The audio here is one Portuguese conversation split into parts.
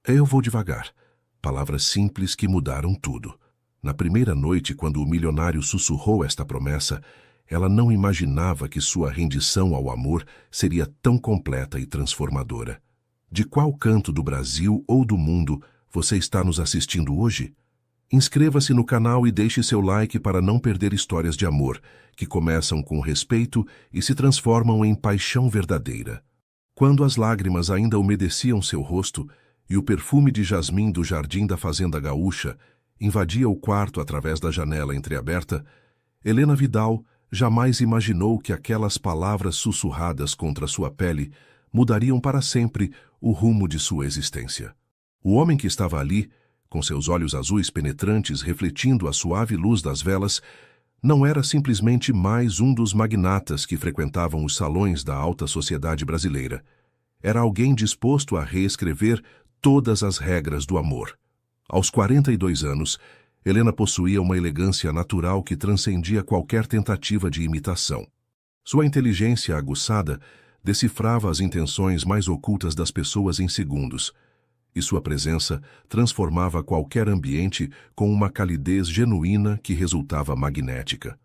Eu vou devagar. Palavras simples que mudaram tudo. Na primeira noite, quando o milionário sussurrou esta promessa, ela não imaginava que sua rendição ao amor seria tão completa e transformadora. De qual canto do Brasil ou do mundo você está nos assistindo hoje? Inscreva-se no canal e deixe seu like para não perder histórias de amor, que começam com respeito e se transformam em paixão verdadeira. Quando as lágrimas ainda umedeciam seu rosto e o perfume de jasmim do jardim da fazenda gaúcha invadia o quarto através da janela entreaberta, Helena Vidal jamais imaginou que aquelas palavras sussurradas contra sua pele mudariam para sempre o rumo de sua existência. O homem que estava ali, com seus olhos azuis penetrantes refletindo a suave luz das velas, não era simplesmente mais um dos magnatas que frequentavam os salões da alta sociedade brasileira. Era alguém disposto a reescrever todas as regras do amor. Aos 42 anos, Helena possuía uma elegância natural que transcendia qualquer tentativa de imitação. Sua inteligência aguçada decifrava as intenções mais ocultas das pessoas em segundos, e sua presença transformava qualquer ambiente com uma calidez genuína que resultava magnética.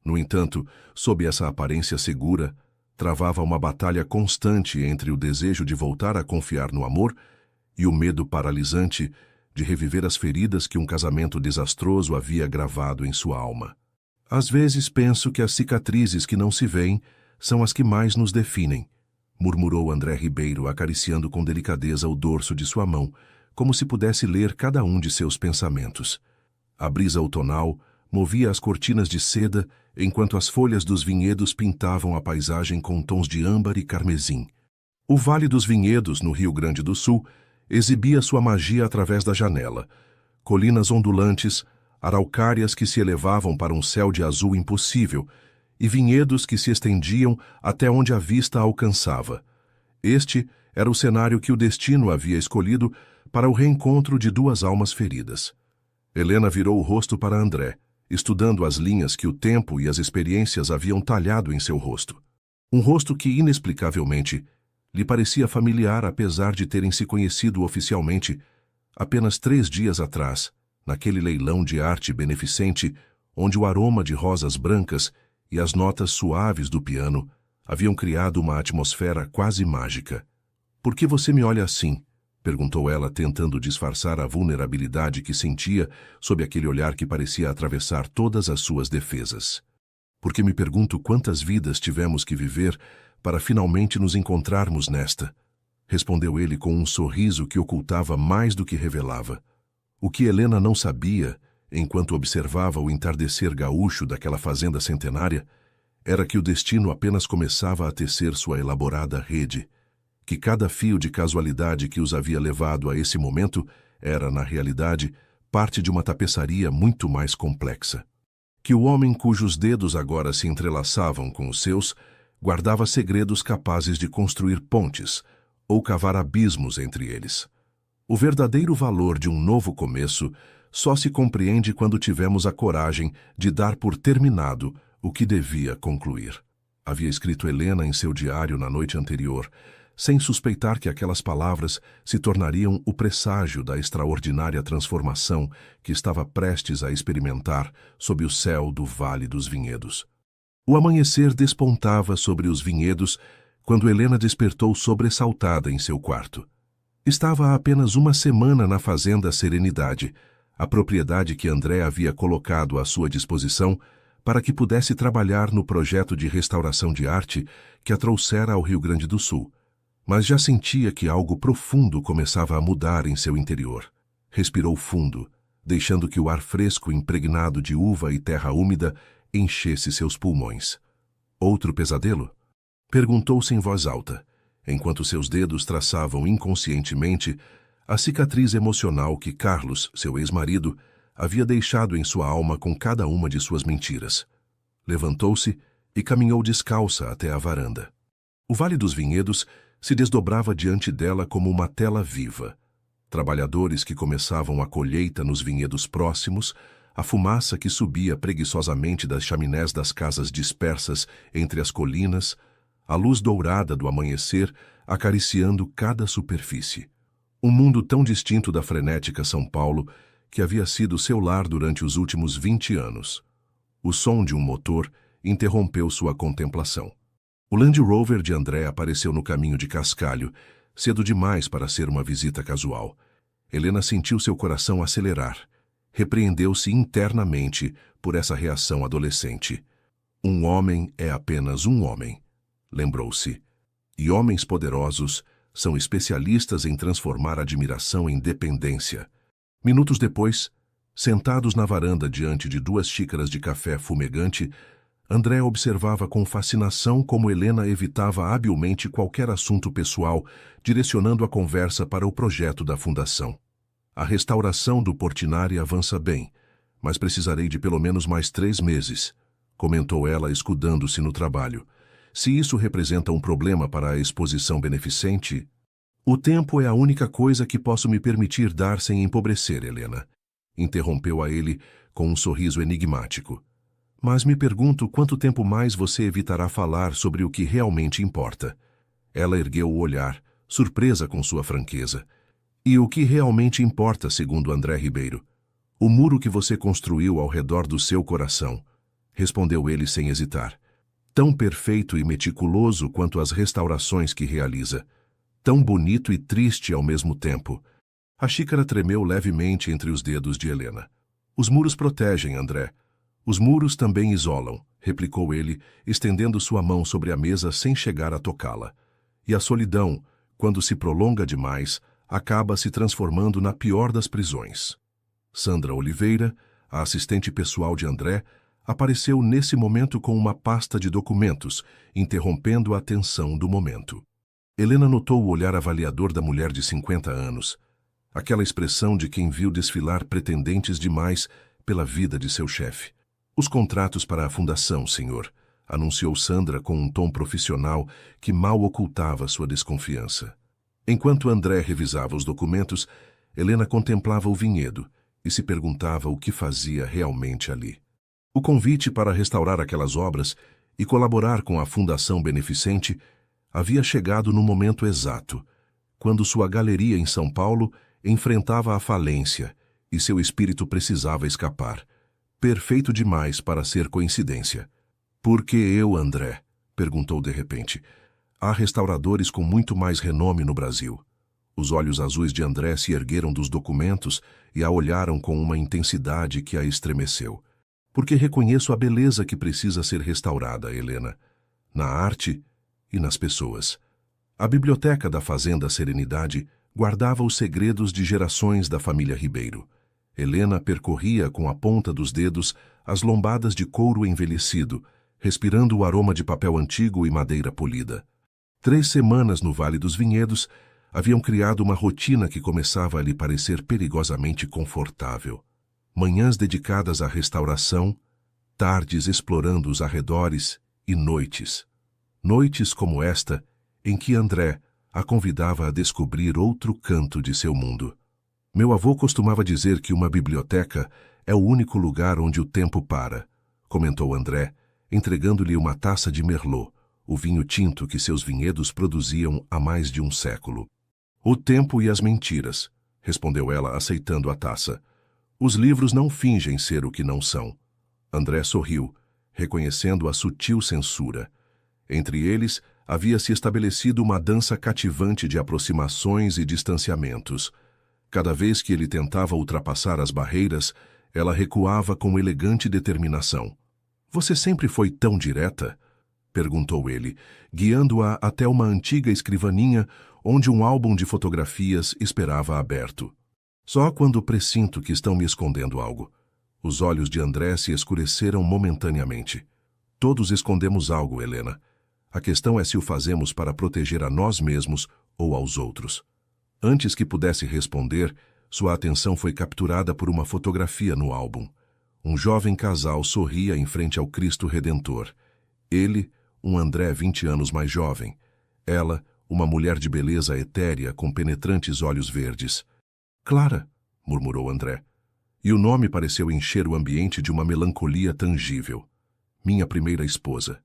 No entanto, sob essa aparência segura, travava uma batalha constante entre o desejo de voltar a confiar no amor e o medo paralisante de reviver as feridas que um casamento desastroso havia gravado em sua alma. Às vezes penso que as cicatrizes que não se veem são as que mais nos definem, murmurou André Ribeiro, acariciando com delicadeza o dorso de sua mão, como se pudesse ler cada um de seus pensamentos. A brisa outonal movia as cortinas de seda enquanto as folhas dos vinhedos pintavam a paisagem com tons de âmbar e carmesim. O Vale dos Vinhedos, no Rio Grande do Sul, exibia sua magia através da janela. Colinas ondulantes, araucárias que se elevavam para um céu de azul impossível, e vinhedos que se estendiam até onde a vista alcançava. Este era o cenário que o destino havia escolhido para o reencontro de duas almas feridas. Helena virou o rosto para André, estudando as linhas que o tempo e as experiências haviam talhado em seu rosto. Um rosto que, inexplicavelmente, lhe parecia familiar apesar de terem se conhecido oficialmente apenas 3 dias atrás, naquele leilão de arte beneficente onde o aroma de rosas brancas e as notas suaves do piano haviam criado uma atmosfera quase mágica. "Por que você me olha assim?" perguntou ela, tentando disfarçar a vulnerabilidade que sentia sob aquele olhar que parecia atravessar todas as suas defesas. "Porque me pergunto quantas vidas tivemos que viver para finalmente nos encontrarmos nesta", respondeu ele com um sorriso que ocultava mais do que revelava. O que Helena não sabia, enquanto observava o entardecer gaúcho daquela fazenda centenária, era que o destino apenas começava a tecer sua elaborada rede, que cada fio de casualidade que os havia levado a esse momento era, na realidade, parte de uma tapeçaria muito mais complexa. Que o homem cujos dedos agora se entrelaçavam com os seus guardava segredos capazes de construir pontes ou cavar abismos entre eles. O verdadeiro valor de um novo começo só se compreende quando tivemos a coragem de dar por terminado o que devia concluir. Havia escrito Helena em seu diário na noite anterior, sem suspeitar que aquelas palavras se tornariam o presságio da extraordinária transformação que estava prestes a experimentar sob o céu do Vale dos Vinhedos. O amanhecer despontava sobre os vinhedos quando Helena despertou sobressaltada em seu quarto. Estava há apenas uma semana na fazenda Serenidade, a propriedade que André havia colocado à sua disposição para que pudesse trabalhar no projeto de restauração de arte que a trouxera ao Rio Grande do Sul. Mas já sentia que algo profundo começava a mudar em seu interior. Respirou fundo, deixando que o ar fresco impregnado de uva e terra úmida enchesse seus pulmões. "Outro pesadelo?" perguntou-se em voz alta, enquanto seus dedos traçavam inconscientemente a cicatriz emocional que Carlos, seu ex-marido, havia deixado em sua alma com cada uma de suas mentiras. Levantou-se e caminhou descalça até a varanda. O Vale dos Vinhedos se desdobrava diante dela como uma tela viva. Trabalhadores que começavam a colheita nos vinhedos próximos, a fumaça que subia preguiçosamente das chaminés das casas dispersas entre as colinas, a luz dourada do amanhecer acariciando cada superfície. Um mundo tão distinto da frenética São Paulo que havia sido seu lar durante os últimos 20 anos. O som de um motor interrompeu sua contemplação. O Land Rover de André apareceu no caminho de Cascalho, cedo demais para ser uma visita casual. Helena sentiu seu coração acelerar. Repreendeu-se internamente por essa reação adolescente. Um homem é apenas um homem, lembrou-se. E homens poderosos são especialistas em transformar admiração em dependência. Minutos depois, sentados na varanda diante de 2 xícaras de café fumegante, André observava com fascinação como Helena evitava habilmente qualquer assunto pessoal, direcionando a conversa para o projeto da fundação. A restauração do Portinari avança bem, mas precisarei de pelo menos mais 3 meses, comentou ela escudando-se no trabalho. Se isso representa um problema para a exposição beneficente, o tempo é a única coisa que posso me permitir dar sem empobrecer, Helena, interrompeu a ele com um sorriso enigmático. Mas me pergunto quanto tempo mais você evitará falar sobre o que realmente importa. Ela ergueu o olhar, surpresa com sua franqueza. E o que realmente importa, segundo André Ribeiro? O muro que você construiu ao redor do seu coração, respondeu ele sem hesitar. Tão perfeito e meticuloso quanto as restaurações que realiza. Tão bonito e triste ao mesmo tempo. A xícara tremeu levemente entre os dedos de Helena. Os muros protegem, André. Os muros também isolam, replicou ele, estendendo sua mão sobre a mesa sem chegar a tocá-la. E a solidão, quando se prolonga demais, acaba se transformando na pior das prisões. Sandra Oliveira, a assistente pessoal de André, apareceu nesse momento com uma pasta de documentos, interrompendo a tensão do momento. Helena notou o olhar avaliador da mulher de 50 anos, aquela expressão de quem viu desfilar pretendentes demais pela vida de seu chefe. Os contratos para a fundação, senhor, anunciou Sandra com um tom profissional que mal ocultava sua desconfiança. Enquanto André revisava os documentos, Helena contemplava o vinhedo e se perguntava o que fazia realmente ali. O convite para restaurar aquelas obras e colaborar com a fundação beneficente havia chegado no momento exato, quando sua galeria em São Paulo enfrentava a falência e seu espírito precisava escapar. Perfeito demais para ser coincidência. Por que eu, André? Perguntou de repente. Há restauradores com muito mais renome no Brasil. Os olhos azuis de André se ergueram dos documentos e a olharam com uma intensidade que a estremeceu. Porque reconheço a beleza que precisa ser restaurada, Helena, na arte e nas pessoas. A biblioteca da Fazenda Serenidade guardava os segredos de gerações da família Ribeiro. Helena percorria com a ponta dos dedos as lombadas de couro envelhecido, respirando o aroma de papel antigo e madeira polida. 3 semanas no Vale dos Vinhedos haviam criado uma rotina que começava a lhe parecer perigosamente confortável. Manhãs dedicadas à restauração, tardes explorando os arredores e noites. Noites como esta, em que André a convidava a descobrir outro canto de seu mundo. Meu avô costumava dizer que uma biblioteca é o único lugar onde o tempo para, comentou André, entregando-lhe uma taça de Merlot, o vinho tinto que seus vinhedos produziam há mais de um século. O tempo e as mentiras, respondeu ela, aceitando a taça. Os livros não fingem ser o que não são. André sorriu, reconhecendo a sutil censura. Entre eles, havia se estabelecido uma dança cativante de aproximações e distanciamentos. Cada vez que ele tentava ultrapassar as barreiras, ela recuava com elegante determinação. Você sempre foi tão direta? Perguntou ele, guiando-a até uma antiga escrivaninha onde um álbum de fotografias esperava aberto. Só quando pressinto que estão me escondendo algo. Os olhos de André se escureceram momentaneamente. Todos escondemos algo, Helena. A questão é se o fazemos para proteger a nós mesmos ou aos outros. Antes que pudesse responder, sua atenção foi capturada por uma fotografia no álbum. Um jovem casal sorria em frente ao Cristo Redentor. Ele, um André 20 anos mais jovem. Ela, uma mulher de beleza etérea com penetrantes olhos verdes. Clara, murmurou André. E o nome pareceu encher o ambiente de uma melancolia tangível. Minha primeira esposa.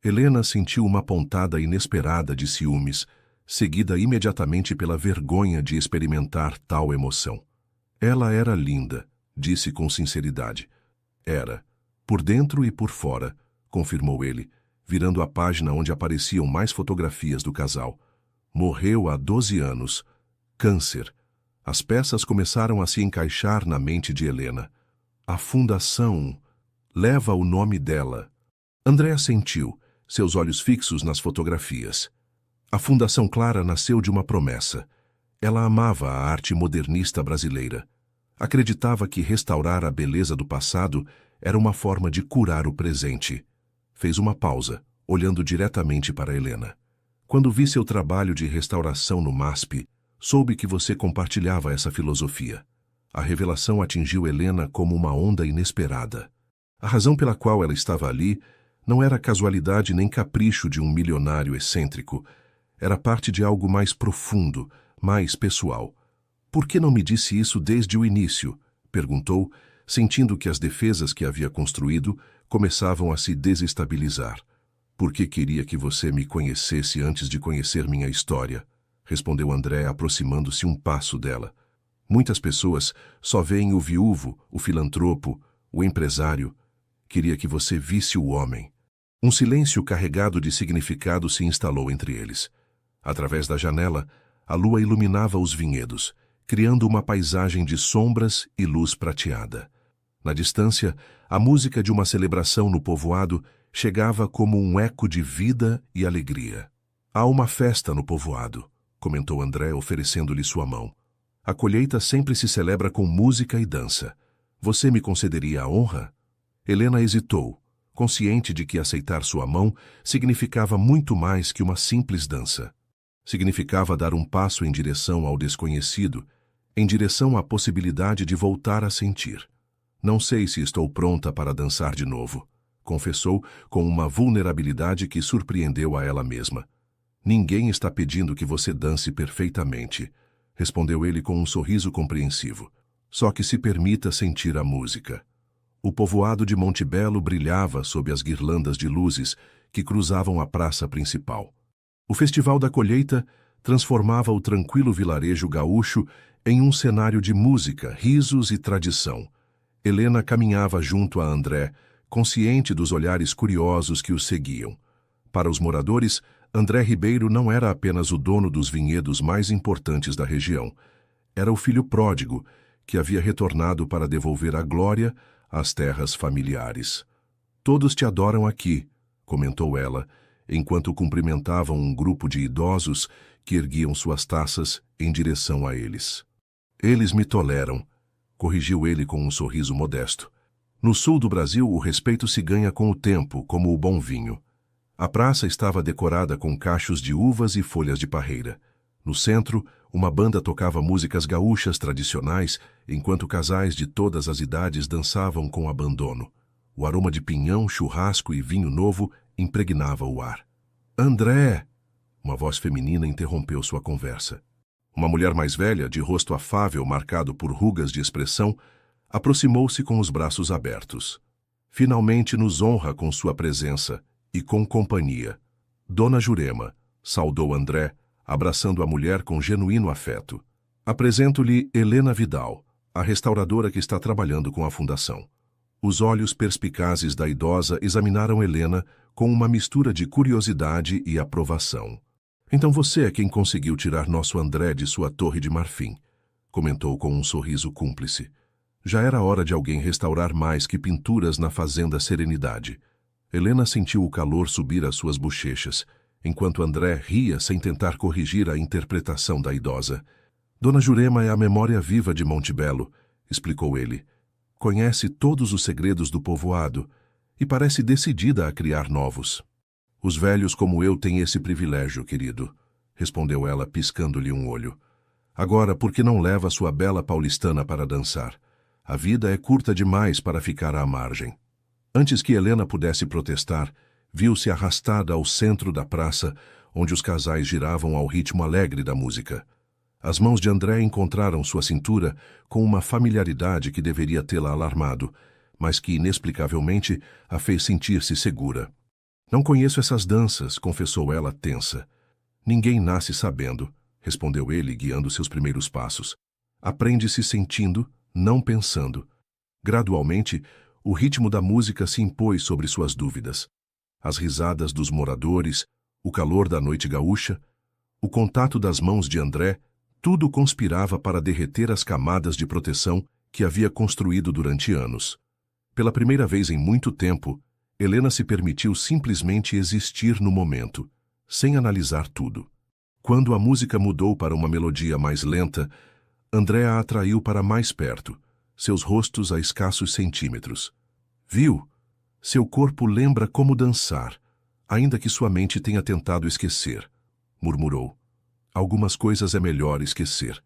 Helena sentiu uma pontada inesperada de ciúmes, seguida imediatamente pela vergonha de experimentar tal emoção. Ela era linda, disse com sinceridade. Era, por dentro e por fora, confirmou ele, virando a página onde apareciam mais fotografias do casal. Morreu há 12 anos. Câncer. As peças começaram a se encaixar na mente de Helena. A fundação leva o nome dela. André assentiu, seus olhos fixos nas fotografias. A Fundação Clara nasceu de uma promessa. Ela amava a arte modernista brasileira. Acreditava que restaurar a beleza do passado era uma forma de curar o presente. Fez uma pausa, olhando diretamente para Helena. Quando vi seu trabalho de restauração no MASP, soube que você compartilhava essa filosofia. A revelação atingiu Helena como uma onda inesperada. A razão pela qual ela estava ali não era casualidade nem capricho de um milionário excêntrico. Era parte de algo mais profundo, mais pessoal. Por que não me disse isso desde o início? Perguntou, sentindo que as defesas que havia construído começavam a se desestabilizar. Porque queria que você me conhecesse antes de conhecer minha história, respondeu André, aproximando-se um passo dela. Muitas pessoas só veem o viúvo, o filantropo, o empresário. Queria que você visse o homem. Um silêncio carregado de significado se instalou entre eles. Através da janela, a lua iluminava os vinhedos, criando uma paisagem de sombras e luz prateada. Na distância, a música de uma celebração no povoado chegava como um eco de vida e alegria. Há uma festa no povoado, comentou André, oferecendo-lhe sua mão. A colheita sempre se celebra com música e dança. Você me concederia a honra? Helena hesitou, consciente de que aceitar sua mão significava muito mais que uma simples dança. Significava dar um passo em direção ao desconhecido, em direção à possibilidade de voltar a sentir. Não sei se estou pronta para dançar de novo, confessou com uma vulnerabilidade que surpreendeu a ela mesma. Ninguém está pedindo que você dance perfeitamente, respondeu ele com um sorriso compreensivo. Só que se permita sentir a música. O povoado de Monte Belo brilhava sob as guirlandas de luzes que cruzavam a praça principal. O Festival da Colheita transformava o tranquilo vilarejo gaúcho em um cenário de música, risos e tradição. Helena caminhava junto a André, consciente dos olhares curiosos que os seguiam. Para os moradores, André Ribeiro não era apenas o dono dos vinhedos mais importantes da região. Era o filho pródigo, que havia retornado para devolver a glória às terras familiares. Todos te adoram aqui, comentou ela, enquanto cumprimentavam um grupo de idosos que erguiam suas taças em direção a eles. Eles me toleram, corrigiu ele com um sorriso modesto. No sul do Brasil, o respeito se ganha com o tempo, como o bom vinho. A praça estava decorada com cachos de uvas e folhas de parreira. No centro, uma banda tocava músicas gaúchas tradicionais, enquanto casais de todas as idades dançavam com abandono. O aroma de pinhão, churrasco e vinho novo impregnava o ar. André! Uma voz feminina interrompeu sua conversa. Uma mulher mais velha, de rosto afável marcado por rugas de expressão, aproximou-se com os braços abertos. Finalmente nos honra com sua presença e com companhia. Dona Jurema, saudou André, abraçando a mulher com genuíno afeto. Apresento-lhe Helena Vidal, a restauradora que está trabalhando com a fundação. Os olhos perspicazes da idosa examinaram Helena com uma mistura de curiosidade e aprovação. Então você é quem conseguiu tirar nosso André de sua torre de marfim, comentou com um sorriso cúmplice. Já era hora de alguém restaurar mais que pinturas na fazenda Serenidade. Helena sentiu o calor subir às suas bochechas, enquanto André ria sem tentar corrigir a interpretação da idosa. Dona Jurema é a memória viva de Monte Belo, explicou ele. Conhece todos os segredos do povoado e parece decidida a criar novos. Os velhos como eu têm esse privilégio, querido, respondeu ela, piscando-lhe um olho. Agora, por que não leva sua bela paulistana para dançar? A vida é curta demais para ficar à margem. Antes que Helena pudesse protestar, viu-se arrastada ao centro da praça, onde os casais giravam ao ritmo alegre da música. As mãos de André encontraram sua cintura com uma familiaridade que deveria tê-la alarmado, mas que inexplicavelmente a fez sentir-se segura. Não conheço essas danças, confessou ela tensa. Ninguém nasce sabendo, respondeu ele, guiando seus primeiros passos. Aprende-se sentindo, não pensando. Gradualmente, o ritmo da música se impôs sobre suas dúvidas. As risadas dos moradores, o calor da noite gaúcha, o contato das mãos de André, tudo conspirava para derreter as camadas de proteção que havia construído durante anos. Pela primeira vez em muito tempo, Helena se permitiu simplesmente existir no momento, sem analisar tudo. Quando a música mudou para uma melodia mais lenta, André a atraiu para mais perto, seus rostos a escassos centímetros. Viu? Seu corpo lembra como dançar, ainda que sua mente tenha tentado esquecer, murmurou. Algumas coisas é melhor esquecer,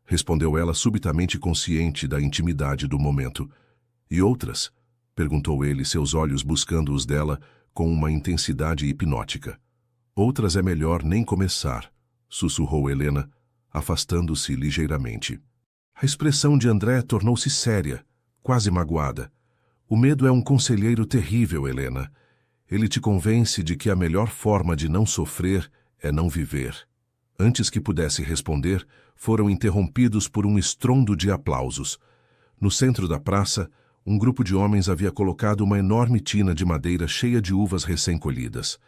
respondeu ela subitamente consciente da intimidade do momento. E outras? Perguntou ele, seus olhos buscando os dela com uma intensidade hipnótica. Outras é melhor nem começar, sussurrou Helena, afastando-se ligeiramente. A expressão de André tornou-se séria, quase magoada. O medo é um conselheiro terrível, Helena. Ele te convence de que a melhor forma de não sofrer é não viver. Antes que pudesse responder, foram interrompidos por um estrondo de aplausos. No centro da praça, um grupo de homens havia colocado uma enorme tina de madeira cheia de uvas recém-colhidas.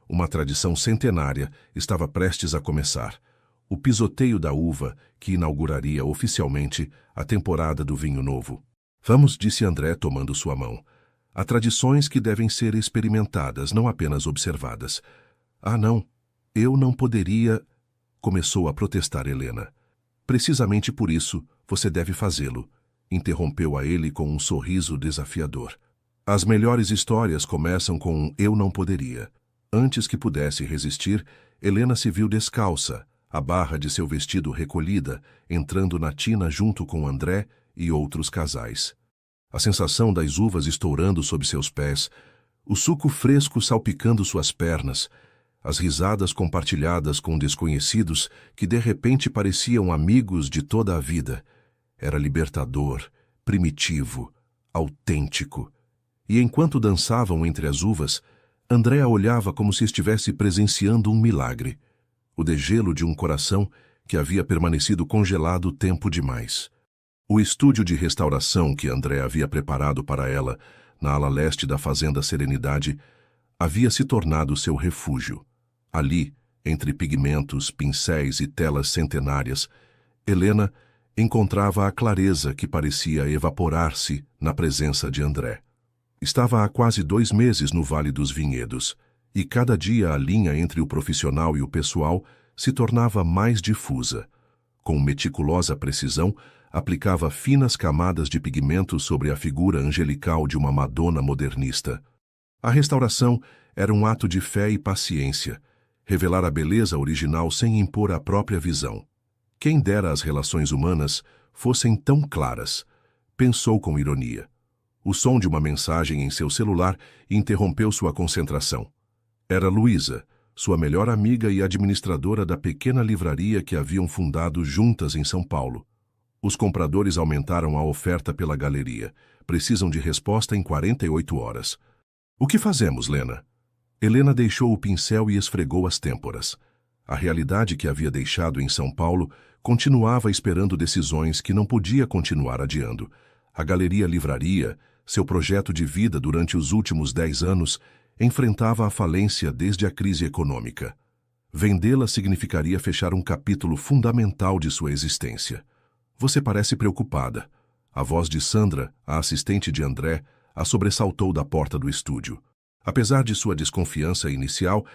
Uma tradição centenária estava prestes a começar. O pisoteio da uva, que inauguraria oficialmente a temporada do vinho novo. Vamos, disse André, tomando sua mão. Há tradições que devem ser experimentadas, não apenas observadas. Ah, não, eu não poderia... Começou a protestar Helena. Precisamente por isso, você deve fazê-lo, interrompeu a ele com um sorriso desafiador. As melhores histórias começam com um eu não poderia. Antes que pudesse resistir, Helena se viu descalça, a barra de seu vestido recolhida, entrando na tina junto com André e outros casais. A sensação das uvas estourando sob seus pés, o suco fresco salpicando suas pernas, as risadas compartilhadas com desconhecidos que de repente pareciam amigos de toda a vida. Era libertador, primitivo, autêntico. E enquanto dançavam entre as uvas, André a olhava como se estivesse presenciando um milagre. O degelo de um coração que havia permanecido congelado tempo demais. O estúdio de restauração que André havia preparado para ela, na ala leste da Fazenda Serenidade, havia se tornado seu refúgio. Ali, entre pigmentos, pincéis e telas centenárias, Helena encontrava a clareza que parecia evaporar-se na presença de André. Estava há quase 2 meses no Vale dos Vinhedos, e cada dia a linha entre o profissional e o pessoal se tornava mais difusa. Com meticulosa precisão, aplicava finas camadas de pigmento sobre a figura angelical de uma Madonna modernista. A restauração era um ato de fé e paciência, revelar a beleza original sem impor a própria visão. Quem dera as relações humanas fossem tão claras, pensou com ironia. O som de uma mensagem em seu celular interrompeu sua concentração. Era Luísa, sua melhor amiga e administradora da pequena livraria que haviam fundado juntas em São Paulo. Os compradores aumentaram a oferta pela galeria. Precisam de resposta em 48 horas. O que fazemos, Lena? Helena deixou o pincel e esfregou as têmporas. A realidade que havia deixado em São Paulo continuava esperando decisões que não podia continuar adiando. A Galeria Livraria, seu projeto de vida durante os últimos 10 anos, enfrentava a falência desde a crise econômica. Vendê-la significaria fechar um capítulo fundamental de sua existência. Você parece preocupada. A voz de Sandra, a assistente de André, a sobressaltou da porta do estúdio. Apesar de sua desconfiança inicial,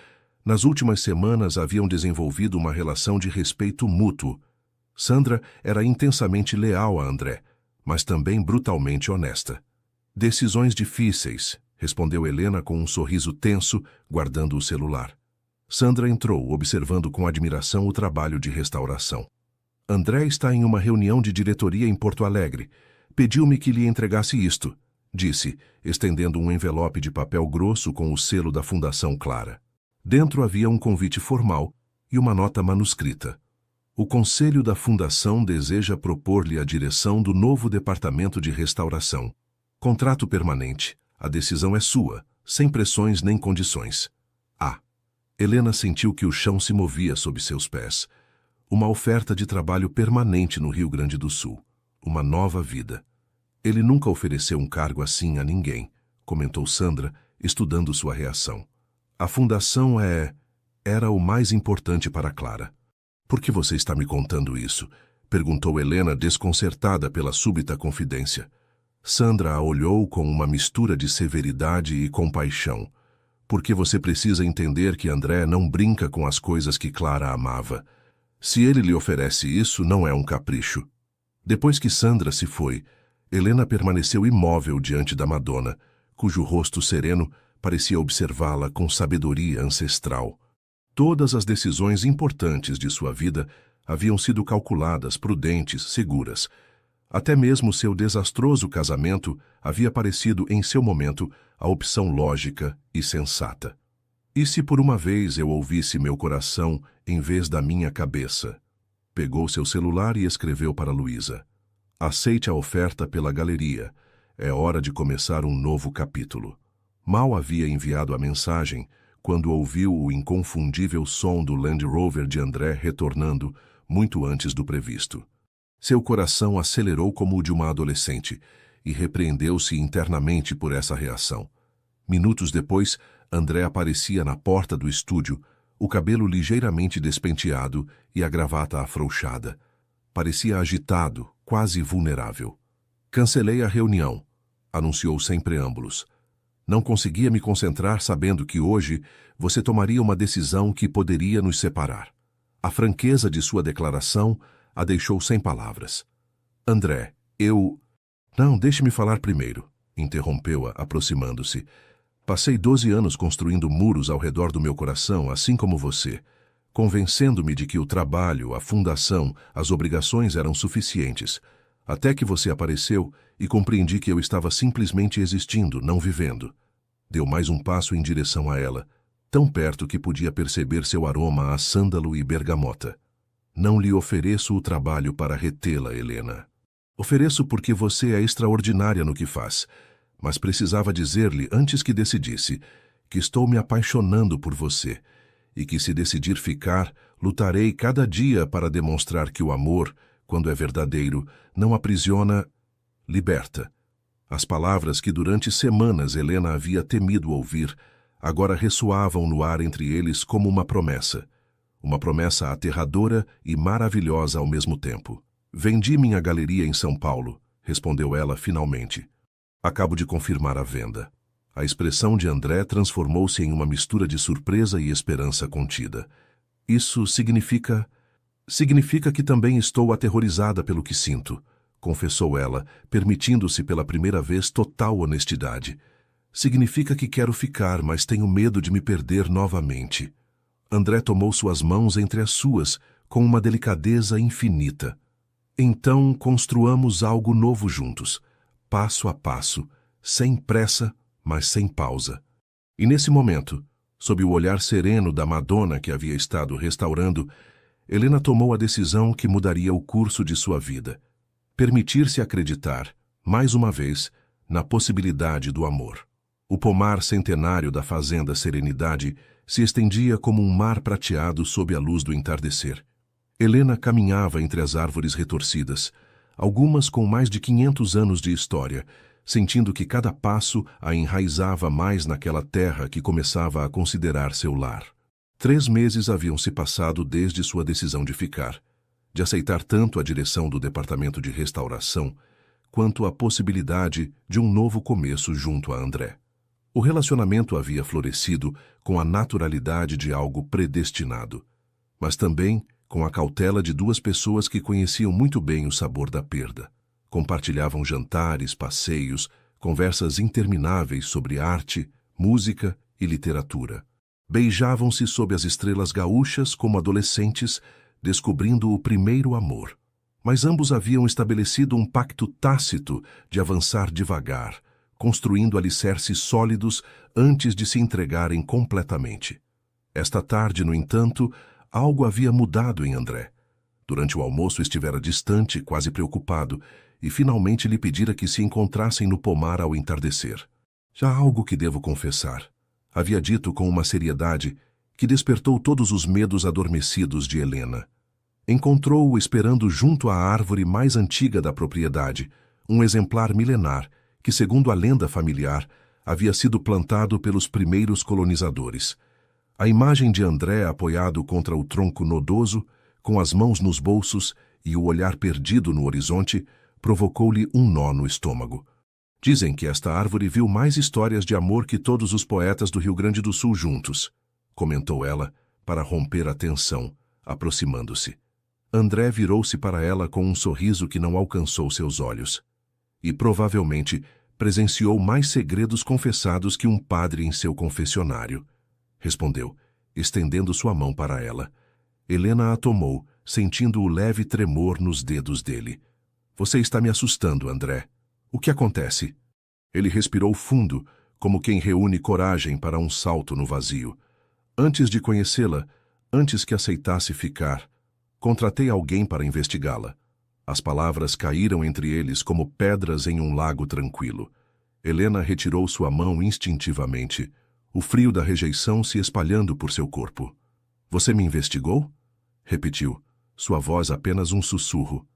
nas últimas semanas haviam desenvolvido uma relação de respeito mútuo. Sandra era intensamente leal a André, mas também brutalmente honesta. Decisões difíceis, respondeu Helena com um sorriso tenso, guardando o celular. Sandra entrou, observando com admiração o trabalho de restauração. André está em uma reunião de diretoria em Porto Alegre. Pediu-me que lhe entregasse isto, disse, estendendo um envelope de papel grosso com o selo da Fundação Clara. Dentro havia um convite formal e uma nota manuscrita. O Conselho da Fundação deseja propor-lhe a direção do novo Departamento de Restauração. Contrato permanente. A decisão é sua, sem pressões nem condições. Helena sentiu que o chão se movia sob seus pés. Uma oferta de trabalho permanente no Rio Grande do Sul. Uma nova vida. Ele nunca ofereceu um cargo assim a ninguém, comentou Sandra, estudando sua reação. A fundação era o mais importante para Clara. Por que você está me contando isso? Perguntou Helena, desconcertada pela súbita confidência. Sandra a olhou com uma mistura de severidade e compaixão. Porque você precisa entender que André não brinca com as coisas que Clara amava. Se ele lhe oferece isso, não é um capricho. Depois que Sandra se foi, Helena permaneceu imóvel diante da Madonna, cujo rosto sereno parecia observá-la com sabedoria ancestral. Todas as decisões importantes de sua vida haviam sido calculadas, prudentes, seguras. Até mesmo seu desastroso casamento havia parecido, em seu momento, a opção lógica e sensata. E se por uma vez eu ouvisse meu coração em vez da minha cabeça? Pegou seu celular e escreveu para Luísa. Aceite a oferta pela galeria. É hora de começar um novo capítulo. Mal havia enviado a mensagem quando ouviu o inconfundível som do Land Rover de André retornando muito antes do previsto. Seu coração acelerou como o de uma adolescente e repreendeu-se internamente por essa reação. Minutos depois, André aparecia na porta do estúdio, o cabelo ligeiramente despenteado e a gravata afrouxada. Parecia agitado, quase vulnerável. Cancelei a reunião, anunciou sem preâmbulos. Não conseguia me concentrar sabendo que hoje você tomaria uma decisão que poderia nos separar. A franqueza de sua declaração a deixou sem palavras. André, eu... Não, deixe-me falar primeiro, interrompeu-a, aproximando-se. Passei 12 anos construindo muros ao redor do meu coração, assim como você, convencendo-me de que o trabalho, a fundação, as obrigações eram suficientes, até que você apareceu e compreendi que eu estava simplesmente existindo, não vivendo. Deu mais um passo em direção a ela, tão perto que podia perceber seu aroma a sândalo e bergamota. Não lhe ofereço o trabalho para retê-la, Helena. Ofereço porque você é extraordinária no que faz, mas precisava dizer-lhe antes que decidisse que estou me apaixonando por você e que se decidir ficar, lutarei cada dia para demonstrar que o amor, quando é verdadeiro, não aprisiona, liberta. As palavras que durante semanas Helena havia temido ouvir, agora ressoavam no ar entre eles como uma promessa. Uma promessa aterradora e maravilhosa ao mesmo tempo. Vendi minha galeria em São Paulo, respondeu ela finalmente. Acabo de confirmar a venda. A expressão de André transformou-se em uma mistura de surpresa e esperança contida. Isso significa que também estou aterrorizada pelo que sinto, confessou ela, permitindo-se pela primeira vez total honestidade. Significa que quero ficar, mas tenho medo de me perder novamente. André tomou suas mãos entre as suas, com uma delicadeza infinita. Então construamos algo novo juntos, passo a passo, sem pressa, mas sem pausa. E nesse momento, sob o olhar sereno da Madonna que havia estado restaurando, Helena tomou a decisão que mudaria o curso de sua vida. Permitir-se acreditar, mais uma vez, na possibilidade do amor. O pomar centenário da fazenda Serenidade se estendia como um mar prateado sob a luz do entardecer. Helena caminhava entre as árvores retorcidas, algumas com mais de 500 anos de história, sentindo que cada passo a enraizava mais naquela terra que começava a considerar seu lar. 3 meses haviam se passado desde sua decisão de ficar, de aceitar tanto a direção do departamento de restauração, quanto a possibilidade de um novo começo junto a André. O relacionamento havia florescido com a naturalidade de algo predestinado, mas também com a cautela de 2 pessoas que conheciam muito bem o sabor da perda. Compartilhavam jantares, passeios, conversas intermináveis sobre arte, música e literatura. Beijavam-se sob as estrelas gaúchas como adolescentes, descobrindo o primeiro amor. Mas ambos haviam estabelecido um pacto tácito de avançar devagar, construindo alicerces sólidos antes de se entregarem completamente. Esta tarde, no entanto, algo havia mudado em André. Durante o almoço estivera distante, quase preocupado, e finalmente lhe pedira que se encontrassem no pomar ao entardecer. Já há algo que devo confessar. Havia dito com uma seriedade que despertou todos os medos adormecidos de Helena. Encontrou-o esperando junto à árvore mais antiga da propriedade, um exemplar milenar que, segundo a lenda familiar, havia sido plantado pelos primeiros colonizadores. A imagem de André apoiado contra o tronco nodoso, com as mãos nos bolsos e o olhar perdido no horizonte, provocou-lhe um nó no estômago. Dizem que esta árvore viu mais histórias de amor que todos os poetas do Rio Grande do Sul juntos, comentou ela, para romper a tensão, aproximando-se. André virou-se para ela com um sorriso que não alcançou seus olhos. E provavelmente presenciou mais segredos confessados que um padre em seu confessionário, respondeu, estendendo sua mão para ela. Helena a tomou, sentindo o leve tremor nos dedos dele. Você está me assustando, André. O que acontece? Ele respirou fundo, como quem reúne coragem para um salto no vazio. Antes de conhecê-la, antes que aceitasse ficar, contratei alguém para investigá-la. As palavras caíram entre eles como pedras em um lago tranquilo. Helena retirou sua mão instintivamente, o frio da rejeição se espalhando por seu corpo. Você me investigou? Repetiu, sua voz apenas um sussurro.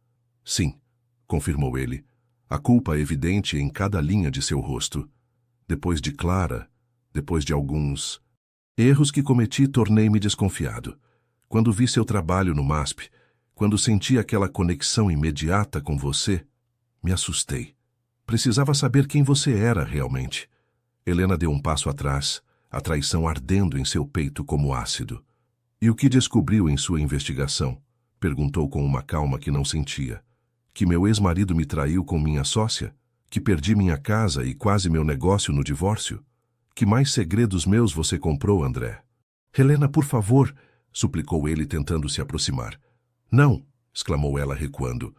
Sim, confirmou ele, a culpa evidente em cada linha de seu rosto. Depois de Clara, depois de alguns erros que cometi, tornei-me desconfiado. Quando vi seu trabalho no MASP, quando senti aquela conexão imediata com você, me assustei. Precisava saber quem você era realmente. Helena deu um passo atrás, a traição ardendo em seu peito como ácido. E o que descobriu em sua investigação? Perguntou com uma calma que não sentia. Que meu ex-marido me traiu com minha sócia? Que perdi minha casa e quase meu negócio no divórcio? Que mais segredos meus você comprou, André? Helena, por favor, suplicou ele tentando se aproximar. Não, exclamou ela recuando.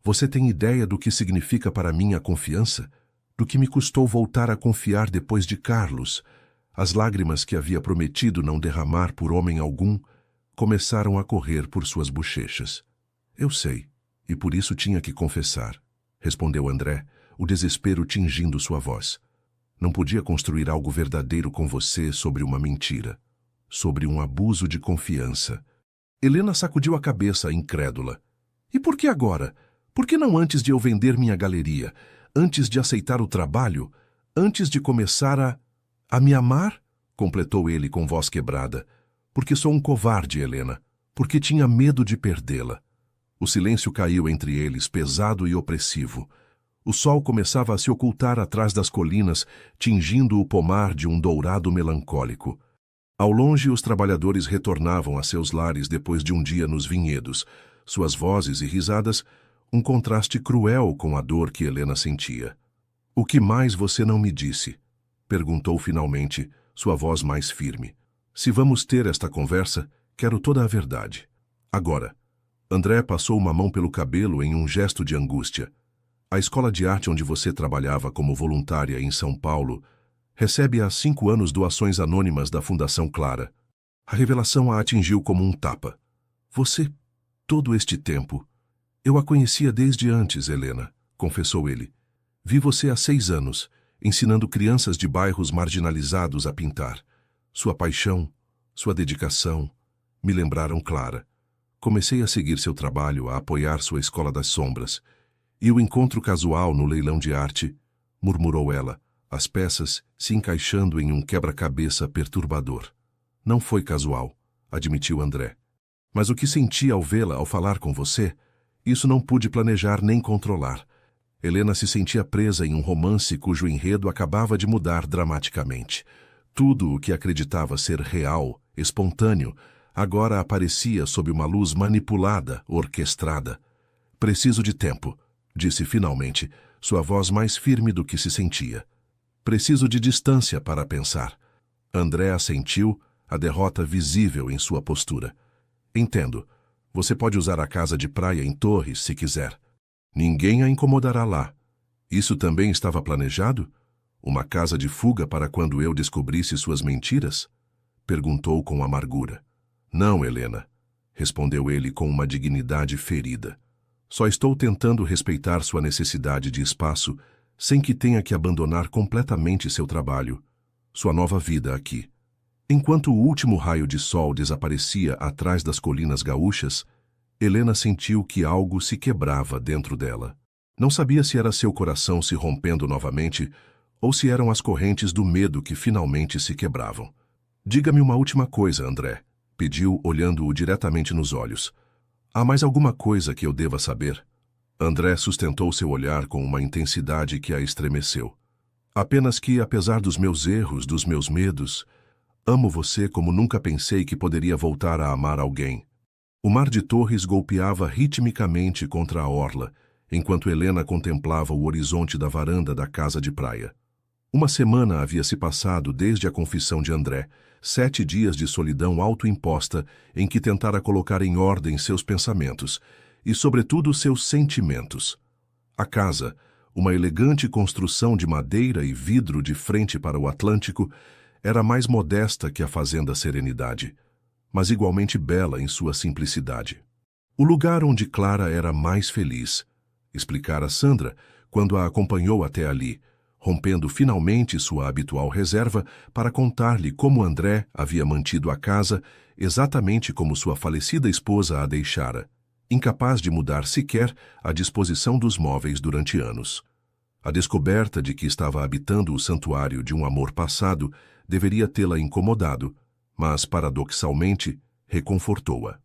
Você tem ideia do que significa para mim a confiança? Do que me custou voltar a confiar depois de Carlos? As lágrimas que havia prometido não derramar por homem algum começaram a correr por suas bochechas. Eu sei, e por isso tinha que confessar, respondeu André, o desespero tingindo sua voz. Não podia construir algo verdadeiro com você sobre uma mentira, sobre um abuso de confiança. Helena sacudiu a cabeça, incrédula. E por que agora? Por que não antes de eu vender minha galeria? Antes de aceitar o trabalho? Antes de começar a me amar? Completou ele com voz quebrada. Porque sou um covarde, Helena. Porque tinha medo de perdê-la. O silêncio caiu entre eles, pesado e opressivo. O sol começava a se ocultar atrás das colinas, tingindo o pomar de um dourado melancólico. Ao longe, os trabalhadores retornavam a seus lares depois de um dia nos vinhedos. Suas vozes e risadas, um contraste cruel com a dor que Helena sentia. O que mais você não me disse? Perguntou finalmente, sua voz mais firme. Se vamos ter esta conversa, quero toda a verdade. Agora. André passou uma mão pelo cabelo em um gesto de angústia. A escola de arte onde você trabalhava como voluntária em São Paulo recebe há 5 anos doações anônimas da Fundação Clara. A revelação a atingiu como um tapa. Você, todo este tempo... Eu a conhecia desde antes, Helena, confessou ele. Vi você há 6 anos, ensinando crianças de bairros marginalizados a pintar. Sua paixão, sua dedicação, me lembraram Clara. Comecei a seguir seu trabalho, a apoiar sua escola das sombras. E o encontro casual no leilão de arte, murmurou ela, as peças se encaixando em um quebra-cabeça perturbador. Não foi casual, admitiu André. Mas o que senti ao vê-la, ao falar com você, isso não pude planejar nem controlar. Helena se sentia presa em um romance cujo enredo acabava de mudar dramaticamente. Tudo o que acreditava ser real, espontâneo, agora aparecia sob uma luz manipulada, orquestrada. Preciso de tempo, disse finalmente, sua voz mais firme do que se sentia. Preciso de distância para pensar. André assentiu, a derrota visível em sua postura. Entendo. Você pode usar a casa de praia em Torres, se quiser. Ninguém a incomodará lá. Isso também estava planejado? Uma casa de fuga para quando eu descobrisse suas mentiras? Perguntou com amargura. Não, Helena, respondeu ele com uma dignidade ferida. Só estou tentando respeitar sua necessidade de espaço sem que tenha que abandonar completamente seu trabalho, sua nova vida aqui. Enquanto o último raio de sol desaparecia atrás das colinas gaúchas, Helena sentiu que algo se quebrava dentro dela. Não sabia se era seu coração se rompendo novamente ou se eram as correntes do medo que finalmente se quebravam. Diga-me uma última coisa, André, pediu, olhando-o diretamente nos olhos. Há mais alguma coisa que eu deva saber? André sustentou seu olhar com uma intensidade que a estremeceu. Apenas que, apesar dos meus erros, dos meus medos, amo você como nunca pensei que poderia voltar a amar alguém. O mar de Torres golpeava ritmicamente contra a orla, enquanto Helena contemplava o horizonte da varanda da casa de praia. Uma semana havia se passado desde a confissão de André, 7 dias de solidão autoimposta em que tentara colocar em ordem seus pensamentos e, sobretudo, seus sentimentos. A casa, uma elegante construção de madeira e vidro de frente para o Atlântico, era mais modesta que a fazenda Serenidade, mas igualmente bela em sua simplicidade. O lugar onde Clara era mais feliz, explicara Sandra quando a acompanhou até ali, rompendo finalmente sua habitual reserva para contar-lhe como André havia mantido a casa exatamente como sua falecida esposa a deixara, incapaz de mudar sequer a disposição dos móveis durante anos. A descoberta de que estava habitando o santuário de um amor passado deveria tê-la incomodado, mas, paradoxalmente, reconfortou-a.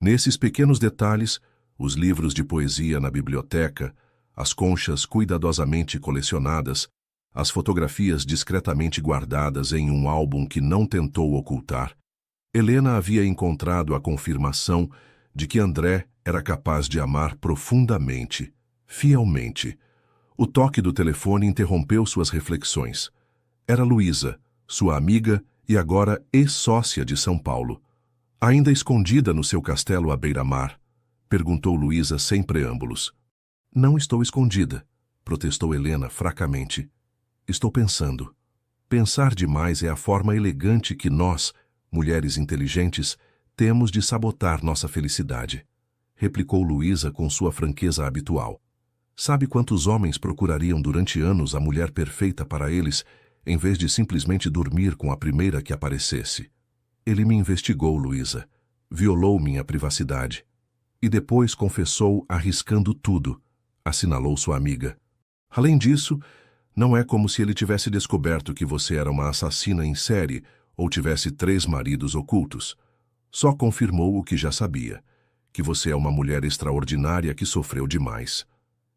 Nesses pequenos detalhes, os livros de poesia na biblioteca, as conchas cuidadosamente colecionadas, as fotografias discretamente guardadas em um álbum que não tentou ocultar, Helena havia encontrado a confirmação de que André era capaz de amar profundamente, fielmente. O toque do telefone interrompeu suas reflexões. Era Luísa, sua amiga e agora ex-sócia de São Paulo. Ainda escondida no seu castelo à beira-mar? Perguntou Luísa sem preâmbulos. Não estou escondida, protestou Helena fracamente. Estou pensando. Pensar demais é a forma elegante que nós, mulheres inteligentes, temos de sabotar nossa felicidade, replicou Luísa com sua franqueza habitual. Sabe quantos homens procurariam durante anos a mulher perfeita para eles, em vez de simplesmente dormir com a primeira que aparecesse? Ele me investigou, Luísa, violou minha privacidade. E depois confessou arriscando tudo, assinalou sua amiga. Além disso, não é como se ele tivesse descoberto que você era uma assassina em série ou tivesse 3 maridos ocultos. Só confirmou o que já sabia, que você é uma mulher extraordinária que sofreu demais.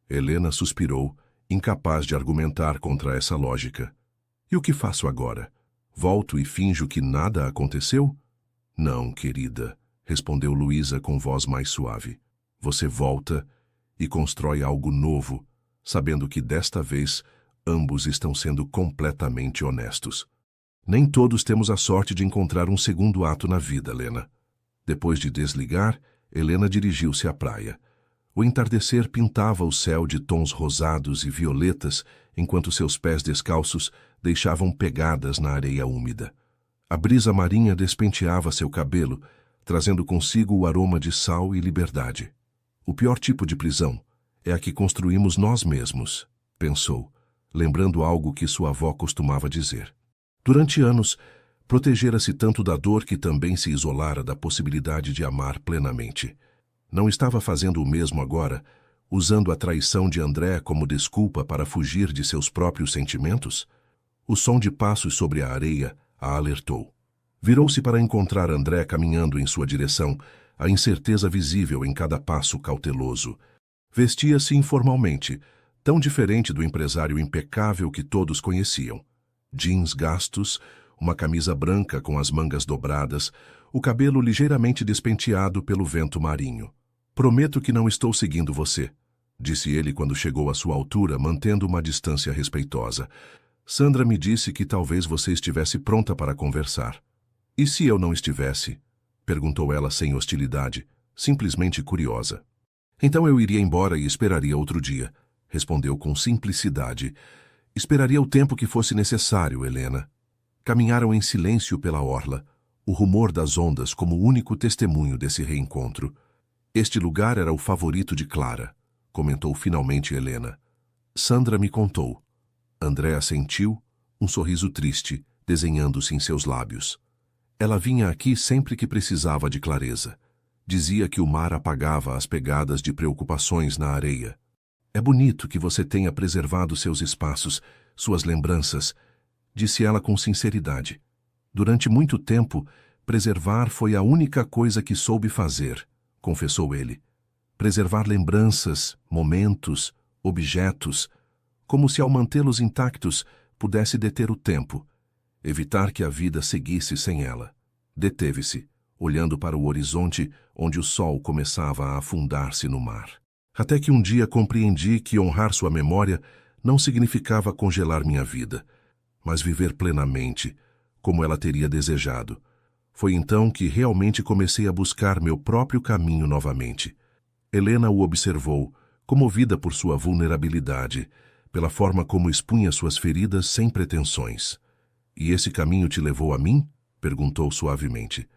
Helena suspirou, incapaz de argumentar contra essa lógica. E o que faço agora? Volto e finjo que nada aconteceu? Não, querida, respondeu Luísa com voz mais suave. Você volta e constrói algo novo, sabendo que desta vez ambos estão sendo completamente honestos. Nem todos temos a sorte de encontrar um segundo ato na vida, Helena. Depois de desligar, Helena dirigiu-se à praia. O entardecer pintava o céu de tons rosados e violetas, enquanto seus pés descalços deixavam pegadas na areia úmida. A brisa marinha despenteava seu cabelo, trazendo consigo o aroma de sal e liberdade. O pior tipo de prisão é a que construímos nós mesmos, pensou, lembrando algo que sua avó costumava dizer. Durante anos, protegera-se tanto da dor que também se isolara da possibilidade de amar plenamente. Não estava fazendo o mesmo agora, usando a traição de André como desculpa para fugir de seus próprios sentimentos? O som de passos sobre a areia a alertou. Virou-se para encontrar André caminhando em sua direção, a incerteza visível em cada passo cauteloso. Vestia-se informalmente, tão diferente do empresário impecável que todos conheciam. Jeans gastos, uma camisa branca com as mangas dobradas, o cabelo ligeiramente despenteado pelo vento marinho. Prometo que não estou seguindo você, disse ele quando chegou à sua altura, mantendo uma distância respeitosa. Sandra me disse que talvez você estivesse pronta para conversar. E se eu não estivesse? Perguntou ela sem hostilidade, simplesmente curiosa. Então eu iria embora e esperaria outro dia, respondeu com simplicidade. Esperaria o tempo que fosse necessário, Helena. Caminharam em silêncio pela orla, o rumor das ondas como único testemunho desse reencontro. Este lugar era o favorito de Clara, comentou finalmente Helena. Sandra me contou. André assentiu, um sorriso triste, desenhando-se em seus lábios. Ela vinha aqui sempre que precisava de clareza. Dizia que o mar apagava as pegadas de preocupações na areia. É bonito que você tenha preservado seus espaços, suas lembranças, disse ela com sinceridade. Durante muito tempo, preservar foi a única coisa que soube fazer, confessou ele. Preservar lembranças, momentos, objetos, como se ao mantê-los intactos pudesse deter o tempo, evitar que a vida seguisse sem ela. Deteve-se, olhando para o horizonte onde o sol começava a afundar-se no mar. Até que um dia compreendi que honrar sua memória não significava congelar minha vida, mas viver plenamente, como ela teria desejado. Foi então que realmente comecei a buscar meu próprio caminho novamente. Helena o observou, comovida por sua vulnerabilidade, pela forma como expunha suas feridas sem pretensões. E esse caminho te levou a mim? Perguntou suavemente.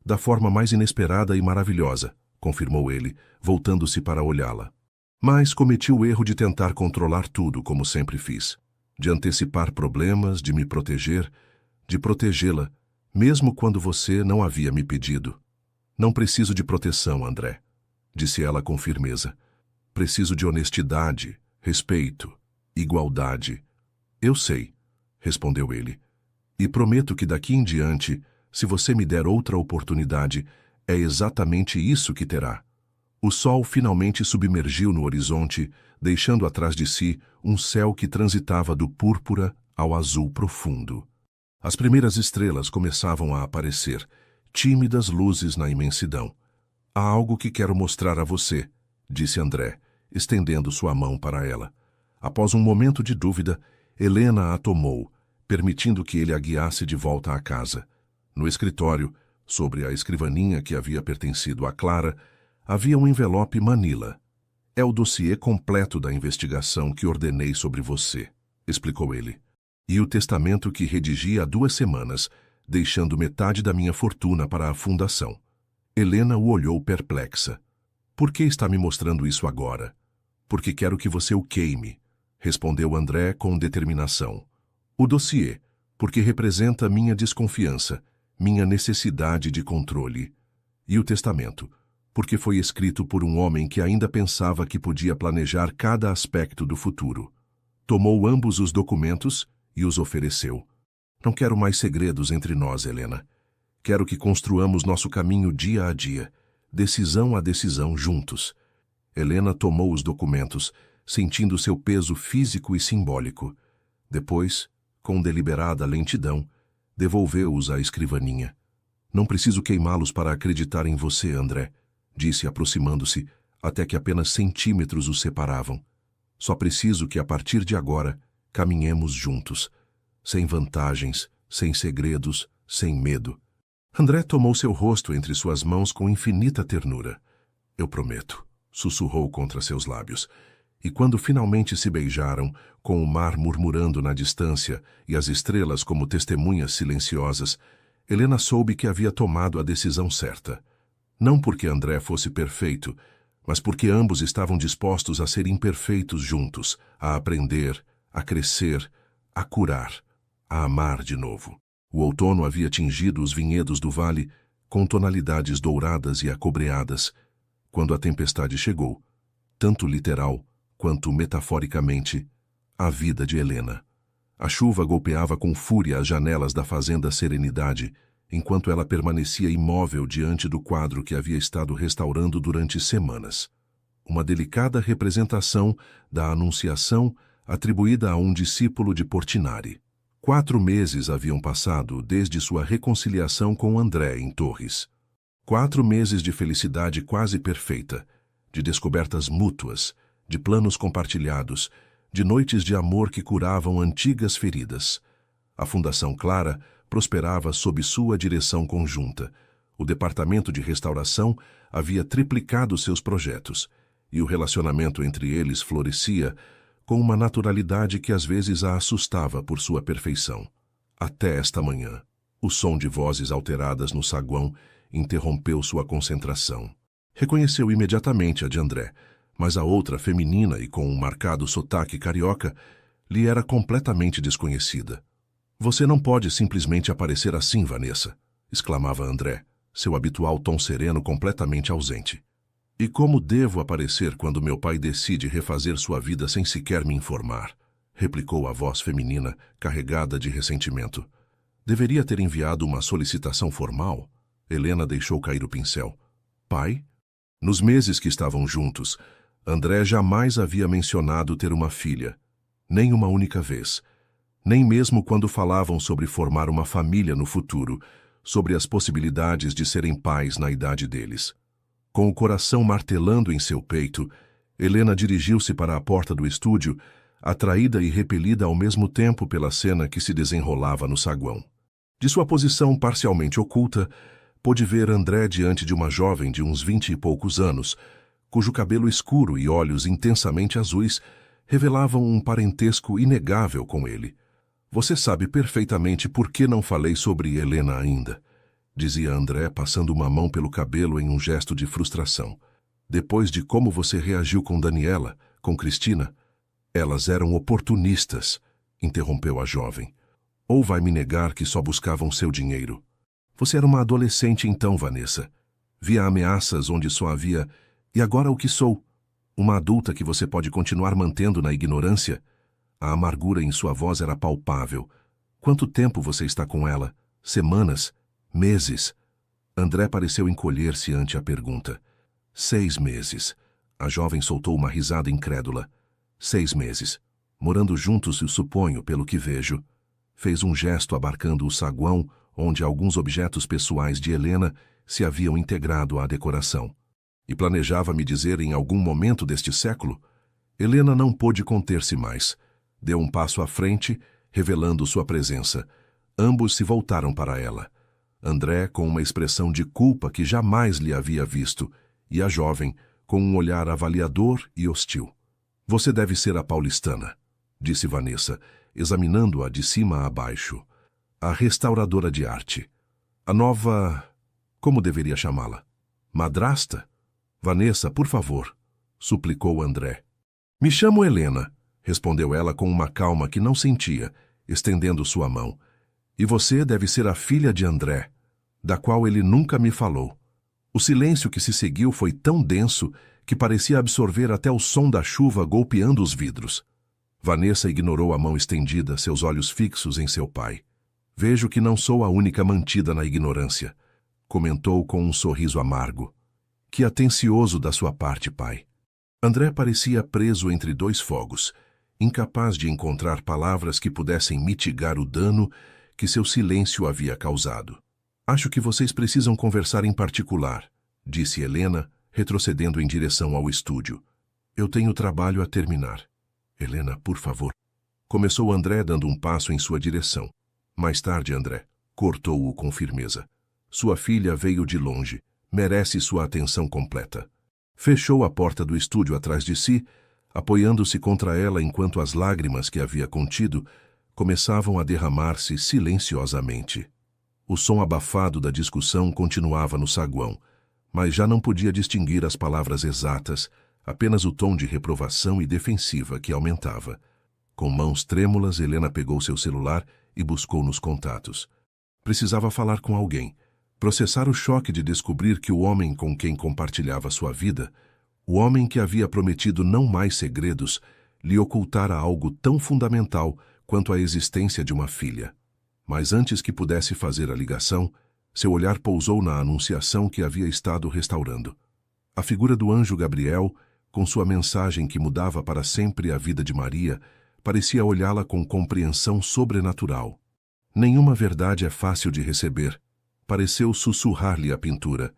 Da forma mais inesperada e maravilhosa, confirmou ele, voltando-se para olhá-la. Mas cometi o erro de tentar controlar tudo, como sempre fiz. De antecipar problemas, de me proteger, de protegê-la, mesmo quando você não havia me pedido. Não preciso de proteção, André, disse ela com firmeza. Preciso de honestidade, respeito, igualdade. Eu sei, respondeu ele. E prometo que daqui em diante, se você me der outra oportunidade, é exatamente isso que terá. O sol finalmente submergiu no horizonte, deixando atrás de si um céu que transitava do púrpura ao azul profundo. As primeiras estrelas começavam a aparecer, tímidas luzes na imensidão. Há algo que quero mostrar a você, disse André, estendendo sua mão para ela. Após um momento de dúvida, Helena a tomou, permitindo que ele a guiasse de volta à casa. No escritório, sobre a escrivaninha que havia pertencido a Clara, havia um envelope Manila. É o dossiê completo da investigação que ordenei sobre você, explicou ele. E o testamento que redigi há 2 semanas, deixando metade da minha fortuna para a fundação. Helena o olhou perplexa. Por que está me mostrando isso agora? Porque quero que você o queime, respondeu André com determinação. O dossiê, porque representa minha desconfiança, minha necessidade de controle. E o testamento, porque foi escrito por um homem que ainda pensava que podia planejar cada aspecto do futuro. Tomou ambos os documentos e os ofereceu. Não quero mais segredos entre nós, Helena. Quero que construamos nosso caminho dia a dia, decisão a decisão juntos. Helena tomou os documentos, sentindo seu peso físico e simbólico. Depois, com deliberada lentidão, devolveu-os à escrivaninha. Não preciso queimá-los para acreditar em você, André, disse aproximando-se, até que apenas centímetros os separavam. Só preciso que, a partir de agora, caminhemos juntos, sem vantagens, sem segredos, sem medo. André tomou seu rosto entre suas mãos com infinita ternura. Eu prometo, sussurrou contra seus lábios. E quando finalmente se beijaram, com o mar murmurando na distância e as estrelas como testemunhas silenciosas, Helena soube que havia tomado a decisão certa. Não porque André fosse perfeito, mas porque ambos estavam dispostos a ser imperfeitos juntos, a aprender, a crescer, a curar, a amar de novo. O outono havia tingido os vinhedos do vale com tonalidades douradas e acobreadas, quando a tempestade chegou, tanto literal quanto metaforicamente, à vida de Helena. A chuva golpeava com fúria as janelas da fazenda Serenidade, enquanto ela permanecia imóvel diante do quadro que havia estado restaurando durante semanas. Uma delicada representação da Anunciação atribuída a um discípulo de Portinari. 4 meses haviam passado desde sua reconciliação com André em Torres. 4 meses de felicidade quase perfeita, de descobertas mútuas, de planos compartilhados, de noites de amor que curavam antigas feridas. A Fundação Clara prosperava sob sua direção conjunta. O departamento de restauração havia triplicado seus projetos, e o relacionamento entre eles florescia com uma naturalidade que às vezes a assustava por sua perfeição. Até esta manhã, o som de vozes alteradas no saguão interrompeu sua concentração. Reconheceu imediatamente a de André, mas a outra, feminina e com um marcado sotaque carioca, lhe era completamente desconhecida. Você não pode simplesmente aparecer assim, Vanessa, exclamava André, seu habitual tom sereno completamente ausente. E como devo aparecer quando meu pai decide refazer sua vida sem sequer me informar? Replicou a voz feminina, carregada de ressentimento. Deveria ter enviado uma solicitação formal? Helena deixou cair o pincel. Pai? Nos meses que estavam juntos, André jamais havia mencionado ter uma filha. Nem uma única vez. Nem mesmo quando falavam sobre formar uma família no futuro, sobre as possibilidades de serem pais na idade deles. Com o coração martelando em seu peito, Helena dirigiu-se para a porta do estúdio, atraída e repelida ao mesmo tempo pela cena que se desenrolava no saguão. De sua posição parcialmente oculta, pôde ver André diante de uma jovem de uns 20 e poucos anos, cujo cabelo escuro e olhos intensamente azuis revelavam um parentesco inegável com ele. Você sabe perfeitamente por que não falei sobre Helena ainda, dizia André, passando uma mão pelo cabelo em um gesto de frustração. Depois de como você reagiu com Daniela, com Cristina, elas eram oportunistas, interrompeu a jovem. Ou vai me negar que só buscavam seu dinheiro? Você era uma adolescente então, Vanessa. Via ameaças onde só havia... E agora o que sou? Uma adulta que você pode continuar mantendo na ignorância? A amargura em sua voz era palpável. Quanto tempo você está com ela? Semanas? Meses? André pareceu encolher-se ante a pergunta. 6 meses. A jovem soltou uma risada incrédula. 6 meses. Morando juntos, suponho, pelo que vejo. Fez um gesto abarcando o saguão, onde alguns objetos pessoais de Helena se haviam integrado à decoração. E planejava me dizer em algum momento deste século? Helena não pôde conter-se mais. Deu um passo à frente, revelando sua presença. Ambos se voltaram para ela. André com uma expressão de culpa que jamais lhe havia visto, e a jovem com um olhar avaliador e hostil. Você deve ser a paulistana, disse Vanessa, examinando-a de cima a baixo. A restauradora de arte. A nova... como deveria chamá-la? Madrasta? Vanessa, por favor, suplicou André. Me chamo Helena, respondeu ela com uma calma que não sentia, estendendo sua mão. E você deve ser a filha de André, da qual ele nunca me falou. O silêncio que se seguiu foi tão denso que parecia absorver até o som da chuva golpeando os vidros. Vanessa ignorou a mão estendida, seus olhos fixos em seu pai. Vejo que não sou a única mantida na ignorância, comentou com um sorriso amargo. Que atencioso da sua parte, pai. André parecia preso entre 2 fogos, incapaz de encontrar palavras que pudessem mitigar o dano que seu silêncio havia causado. Acho que vocês precisam conversar em particular, disse Helena, retrocedendo em direção ao estúdio. Eu tenho trabalho a terminar. Helena, por favor. Começou André dando um passo em sua direção. Mais tarde, André, cortou-o com firmeza. Sua filha veio de longe. Merece sua atenção completa. Fechou a porta do estúdio atrás de si, apoiando-se contra ela enquanto as lágrimas que havia contido começavam a derramar-se silenciosamente. O som abafado da discussão continuava no saguão, mas já não podia distinguir as palavras exatas, apenas o tom de reprovação e defensiva que aumentava. Com mãos trêmulas, Helena pegou seu celular e buscou nos contatos. Precisava falar com alguém. Processar o choque de descobrir que o homem com quem compartilhava sua vida, o homem que havia prometido não mais segredos, lhe ocultara algo tão fundamental quanto a existência de uma filha. Mas antes que pudesse fazer a ligação, seu olhar pousou na anunciação que havia estado restaurando. A figura do anjo Gabriel, com sua mensagem que mudava para sempre a vida de Maria, parecia olhá-la com compreensão sobrenatural. Nenhuma verdade é fácil de receber, pareceu sussurrar-lhe a pintura.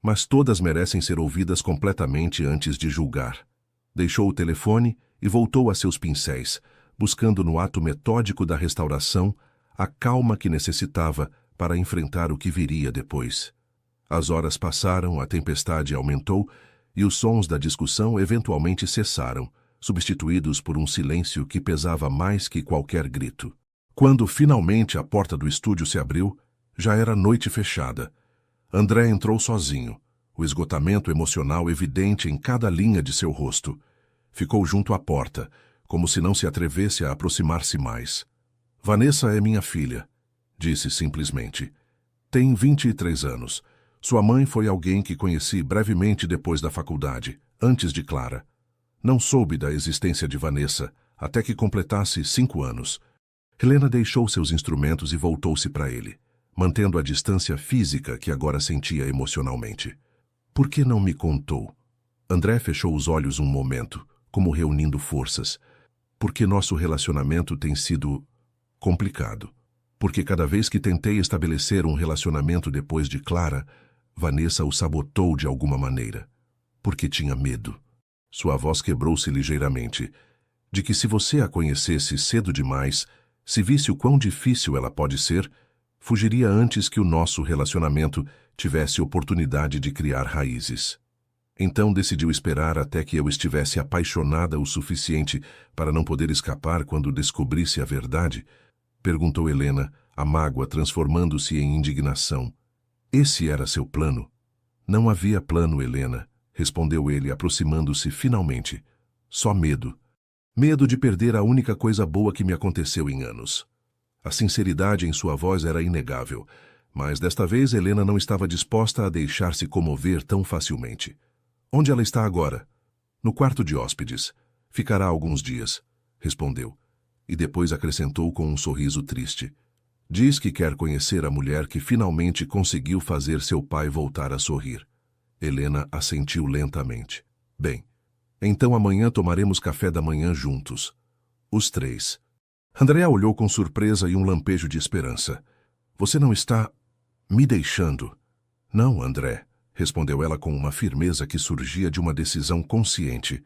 Mas todas merecem ser ouvidas completamente antes de julgar. Deixou o telefone e voltou a seus pincéis, buscando no ato metódico da restauração a calma que necessitava para enfrentar o que viria depois. As horas passaram, a tempestade aumentou e os sons da discussão eventualmente cessaram, substituídos por um silêncio que pesava mais que qualquer grito. Quando finalmente a porta do estúdio se abriu, já era noite fechada. André entrou sozinho, o esgotamento emocional evidente em cada linha de seu rosto. Ficou junto à porta, como se não se atrevesse a aproximar-se mais. Vanessa é minha filha, disse simplesmente. Tem 23 anos. Sua mãe foi alguém que conheci brevemente depois da faculdade, antes de Clara. Não soube da existência de Vanessa até que completasse 5 anos. Helena deixou seus instrumentos e voltou-se para ele, mantendo a distância física que agora sentia emocionalmente. Por que não me contou? André fechou os olhos um momento, como reunindo forças. Porque nosso relacionamento tem sido complicado. Porque cada vez que tentei estabelecer um relacionamento depois de Clara, Vanessa o sabotou de alguma maneira. Porque tinha medo. Sua voz quebrou-se ligeiramente. De que se você a conhecesse cedo demais, se visse o quão difícil ela pode ser, fugiria antes que o nosso relacionamento tivesse oportunidade de criar raízes. Então decidiu esperar até que eu estivesse apaixonada o suficiente para não poder escapar quando descobrisse a verdade? Perguntou Helena, a mágoa transformando-se em indignação. Esse era seu plano? Não havia plano, Helena, respondeu ele, aproximando-se finalmente. Só medo. Medo de perder a única coisa boa que me aconteceu em anos. A sinceridade em sua voz era inegável, mas desta vez Helena não estava disposta a deixar-se comover tão facilmente. Onde ela está agora? No quarto de hóspedes. Ficará alguns dias, respondeu, e depois acrescentou com um sorriso triste. Diz que quer conhecer a mulher que finalmente conseguiu fazer seu pai voltar a sorrir. Helena assentiu lentamente. Bem, então amanhã tomaremos café da manhã juntos. Os 3. Andréa olhou com surpresa e um lampejo de esperança. Você não está me deixando? Não, André, respondeu ela com uma firmeza que surgia de uma decisão consciente.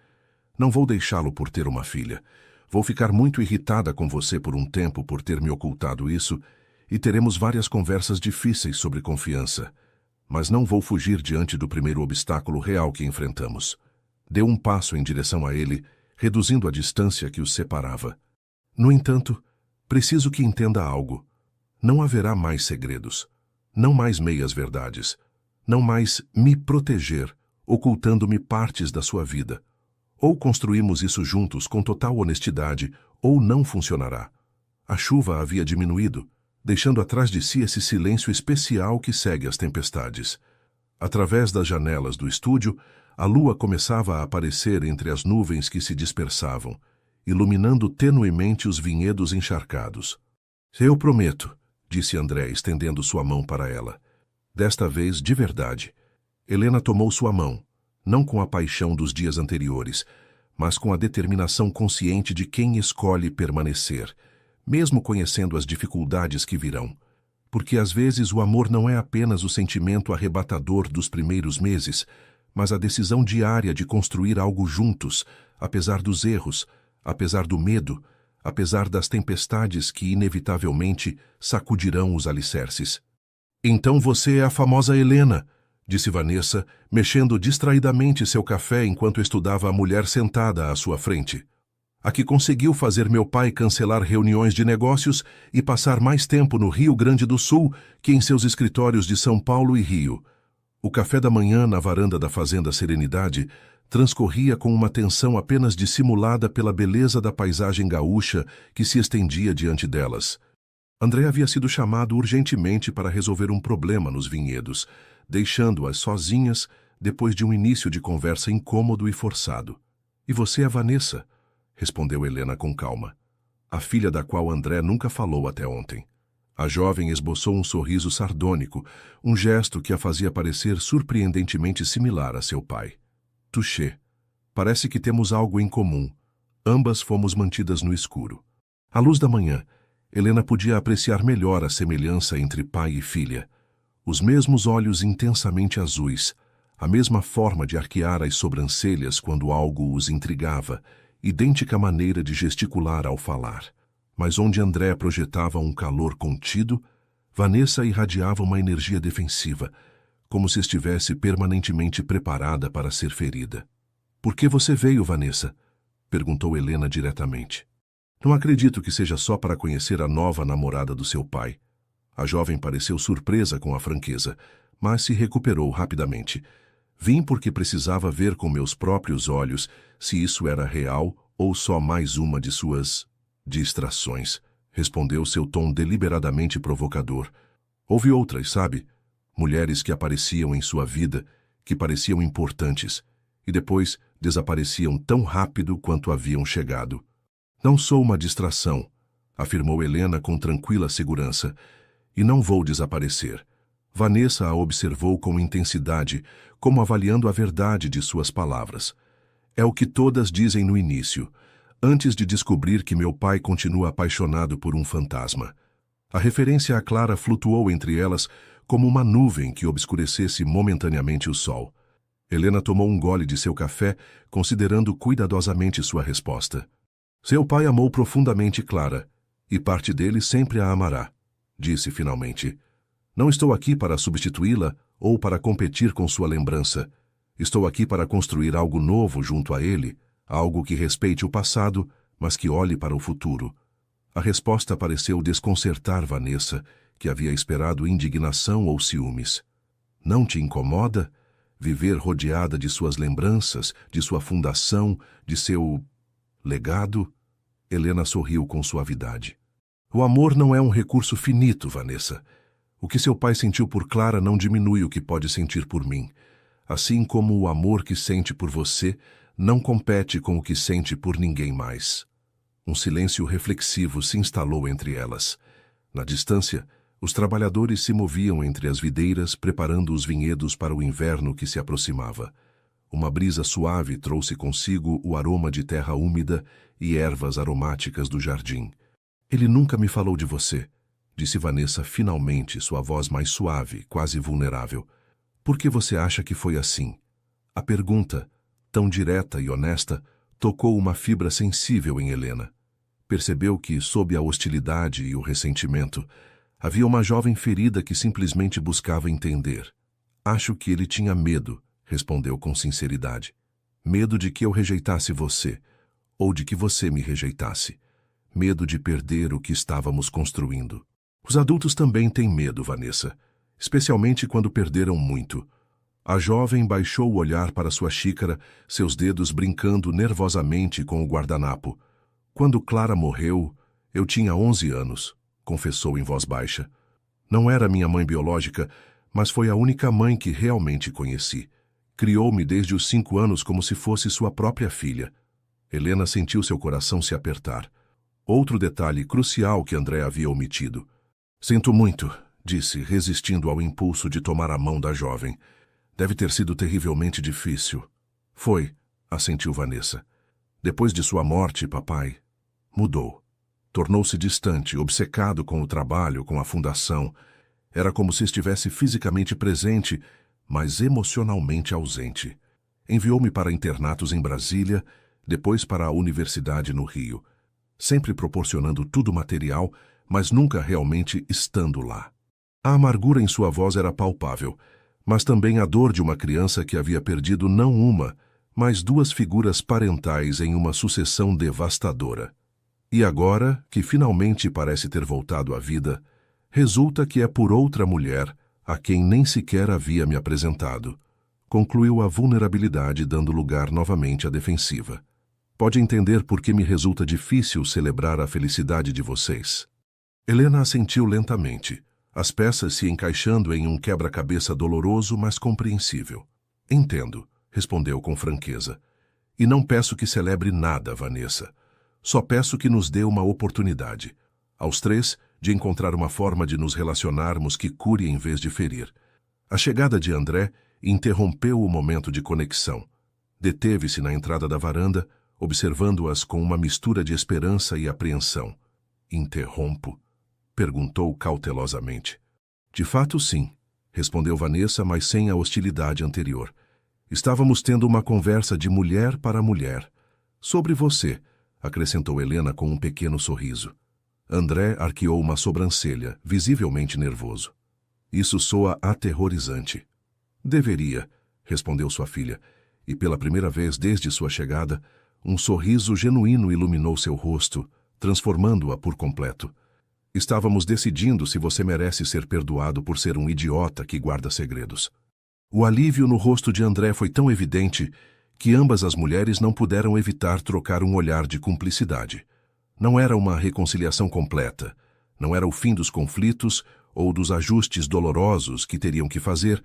Não vou deixá-lo por ter uma filha. Vou ficar muito irritada com você por um tempo por ter me ocultado isso, e teremos várias conversas difíceis sobre confiança. Mas não vou fugir diante do primeiro obstáculo real que enfrentamos. Deu um passo em direção a ele, reduzindo a distância que os separava. No entanto, preciso que entenda algo. Não haverá mais segredos. Não mais meias-verdades. Não mais me proteger, ocultando-me partes da sua vida. Ou construímos isso juntos com total honestidade, ou não funcionará. A chuva havia diminuído, deixando atrás de si esse silêncio especial que segue as tempestades. Através das janelas do estúdio, a lua começava a aparecer entre as nuvens que se dispersavam, iluminando tenuemente os vinhedos encharcados. Eu prometo, disse André, estendendo sua mão para ela. Desta vez, de verdade. Helena tomou sua mão, não com a paixão dos dias anteriores, mas com a determinação consciente de quem escolhe permanecer, mesmo conhecendo as dificuldades que virão. Porque às vezes o amor não é apenas o sentimento arrebatador dos primeiros meses, mas a decisão diária de construir algo juntos, apesar dos erros, apesar do medo, apesar das tempestades que inevitavelmente sacudirão os alicerces. Então você é a famosa Helena, disse Vanessa, mexendo distraidamente seu café enquanto estudava a mulher sentada à sua frente. A que conseguiu fazer meu pai cancelar reuniões de negócios e passar mais tempo no Rio Grande do Sul que em seus escritórios de São Paulo e Rio. O café da manhã na varanda da Fazenda Serenidade transcorria com uma tensão apenas dissimulada pela beleza da paisagem gaúcha que se estendia diante delas. André havia sido chamado urgentemente para resolver um problema nos vinhedos, deixando-as sozinhas depois de um início de conversa incômodo e forçado. E você é Vanessa, respondeu Helena com calma, a filha da qual André nunca falou até ontem. A jovem esboçou um sorriso sardônico, um gesto que a fazia parecer surpreendentemente similar a seu pai. Touché. Parece que temos algo em comum. Ambas fomos mantidas no escuro. À luz da manhã, Helena podia apreciar melhor a semelhança entre pai e filha. Os mesmos olhos intensamente azuis, a mesma forma de arquear as sobrancelhas quando algo os intrigava, idêntica maneira de gesticular ao falar. Mas onde André projetava um calor contido, Vanessa irradiava uma energia defensiva, como se estivesse permanentemente preparada para ser ferida. Por que você veio, Vanessa? Perguntou Helena diretamente. Não acredito que seja só para conhecer a nova namorada do seu pai. A jovem pareceu surpresa com a franqueza, mas se recuperou rapidamente. Vim porque precisava ver com meus próprios olhos se isso era real ou só mais uma de suas distrações, respondeu seu tom deliberadamente provocador. Houve outras, sabe? Mulheres que apareciam em sua vida, que pareciam importantes, e depois desapareciam tão rápido quanto haviam chegado. Não sou uma distração, afirmou Helena com tranquila segurança, e não vou desaparecer. Vanessa a observou com intensidade, como avaliando a verdade de suas palavras. É o que todas dizem no início, antes de descobrir que meu pai continua apaixonado por um fantasma. A referência a Clara flutuou entre elas como uma nuvem que obscurecesse momentaneamente o sol. Helena tomou um gole de seu café, considerando cuidadosamente sua resposta. Seu pai amou profundamente Clara, e parte dele sempre a amará, disse finalmente. Não estou aqui para substituí-la ou para competir com sua lembrança. Estou aqui para construir algo novo junto a ele, algo que respeite o passado, mas que olhe para o futuro. A resposta pareceu desconcertar Vanessa, que havia esperado indignação ou ciúmes. Não te incomoda viver rodeada de suas lembranças, de sua fundação, de seu legado? Helena sorriu com suavidade. O amor não é um recurso finito, Vanessa. O que seu pai sentiu por Clara não diminui o que pode sentir por mim. Assim como o amor que sente por você não compete com o que sente por ninguém mais. Um silêncio reflexivo se instalou entre elas. Na distância, os trabalhadores se moviam entre as videiras, preparando os vinhedos para o inverno que se aproximava. Uma brisa suave trouxe consigo o aroma de terra úmida e ervas aromáticas do jardim. Ele nunca me falou de você, disse Vanessa finalmente, sua voz mais suave, quase vulnerável. Por que você acha que foi assim? A pergunta, tão direta e honesta, tocou uma fibra sensível em Helena. Percebeu que, sob a hostilidade e o ressentimento, havia uma jovem ferida que simplesmente buscava entender. Acho que ele tinha medo, respondeu com sinceridade. Medo de que eu rejeitasse você, ou de que você me rejeitasse. Medo de perder o que estávamos construindo. Os adultos também têm medo, Vanessa, especialmente quando perderam muito. A jovem baixou o olhar para sua xícara, seus dedos brincando nervosamente com o guardanapo. Quando Clara morreu, eu tinha 11 anos, confessou em voz baixa. Não era minha mãe biológica, mas foi a única mãe que realmente conheci. Criou-me desde os 5 anos como se fosse sua própria filha. Helena sentiu seu coração se apertar. Outro detalhe crucial que André havia omitido. Sinto muito, disse, resistindo ao impulso de tomar a mão da jovem. Deve ter sido terrivelmente difícil. Foi, assentiu Vanessa. Depois de sua morte, papai mudou. Tornou-se distante, obcecado com o trabalho, com a fundação. Era como se estivesse fisicamente presente, mas emocionalmente ausente. Enviou-me para internatos em Brasília, depois para a universidade no Rio, sempre proporcionando tudo material, mas nunca realmente estando lá. A amargura em sua voz era palpável, mas também a dor de uma criança que havia perdido não uma, mas 2 figuras parentais em uma sucessão devastadora. E agora, que finalmente parece ter voltado à vida, resulta que é por outra mulher, a quem nem sequer havia me apresentado. Concluiu a vulnerabilidade, dando lugar novamente à defensiva. Pode entender por que me resulta difícil celebrar a felicidade de vocês. Helena assentiu lentamente, as peças se encaixando em um quebra-cabeça doloroso, mas compreensível. Entendo, respondeu com franqueza. E não peço que celebre nada, Vanessa. Só peço que nos dê uma oportunidade, aos 3, de encontrar uma forma de nos relacionarmos que cure em vez de ferir. A chegada de André interrompeu o momento de conexão. Deteve-se na entrada da varanda, observando-as com uma mistura de esperança e apreensão. Interrompo? Perguntou cautelosamente. De fato, sim, respondeu Vanessa, mas sem a hostilidade anterior. Estávamos tendo uma conversa de mulher para mulher. Sobre você, acrescentou Helena com um pequeno sorriso. André arqueou uma sobrancelha, visivelmente nervoso. Isso soa aterrorizante. Deveria, respondeu sua filha, e pela primeira vez desde sua chegada, um sorriso genuíno iluminou seu rosto, transformando-a por completo. Estávamos decidindo se você merece ser perdoado por ser um idiota que guarda segredos. O alívio no rosto de André foi tão evidente que ambas as mulheres não puderam evitar trocar um olhar de cumplicidade. Não era uma reconciliação completa, não era o fim dos conflitos ou dos ajustes dolorosos que teriam que fazer,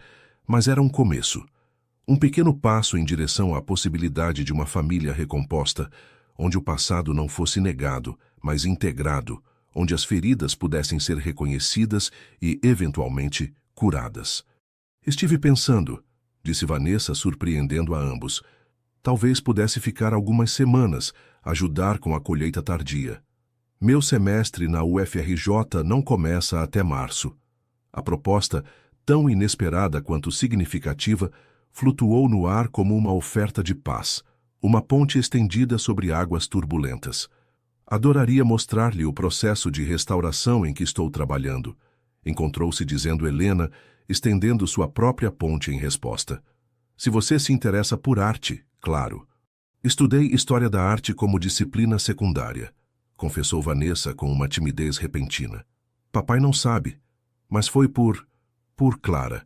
mas era um começo. Um pequeno passo em direção à possibilidade de uma família recomposta, onde o passado não fosse negado, mas integrado, onde as feridas pudessem ser reconhecidas e, eventualmente, curadas. Estive pensando, disse Vanessa, surpreendendo a ambos. Talvez pudesse ficar algumas semanas, ajudar com a colheita tardia. Meu semestre na UFRJ não começa até março. A proposta, tão inesperada quanto significativa, flutuou no ar como uma oferta de paz, uma ponte estendida sobre águas turbulentas. Adoraria mostrar-lhe o processo de restauração em que estou trabalhando, encontrou-se dizendo Helena, estendendo sua própria ponte em resposta. Se você se interessa por arte, claro. Estudei História da Arte como disciplina secundária, confessou Vanessa com uma timidez repentina. Papai não sabe, mas foi por Clara.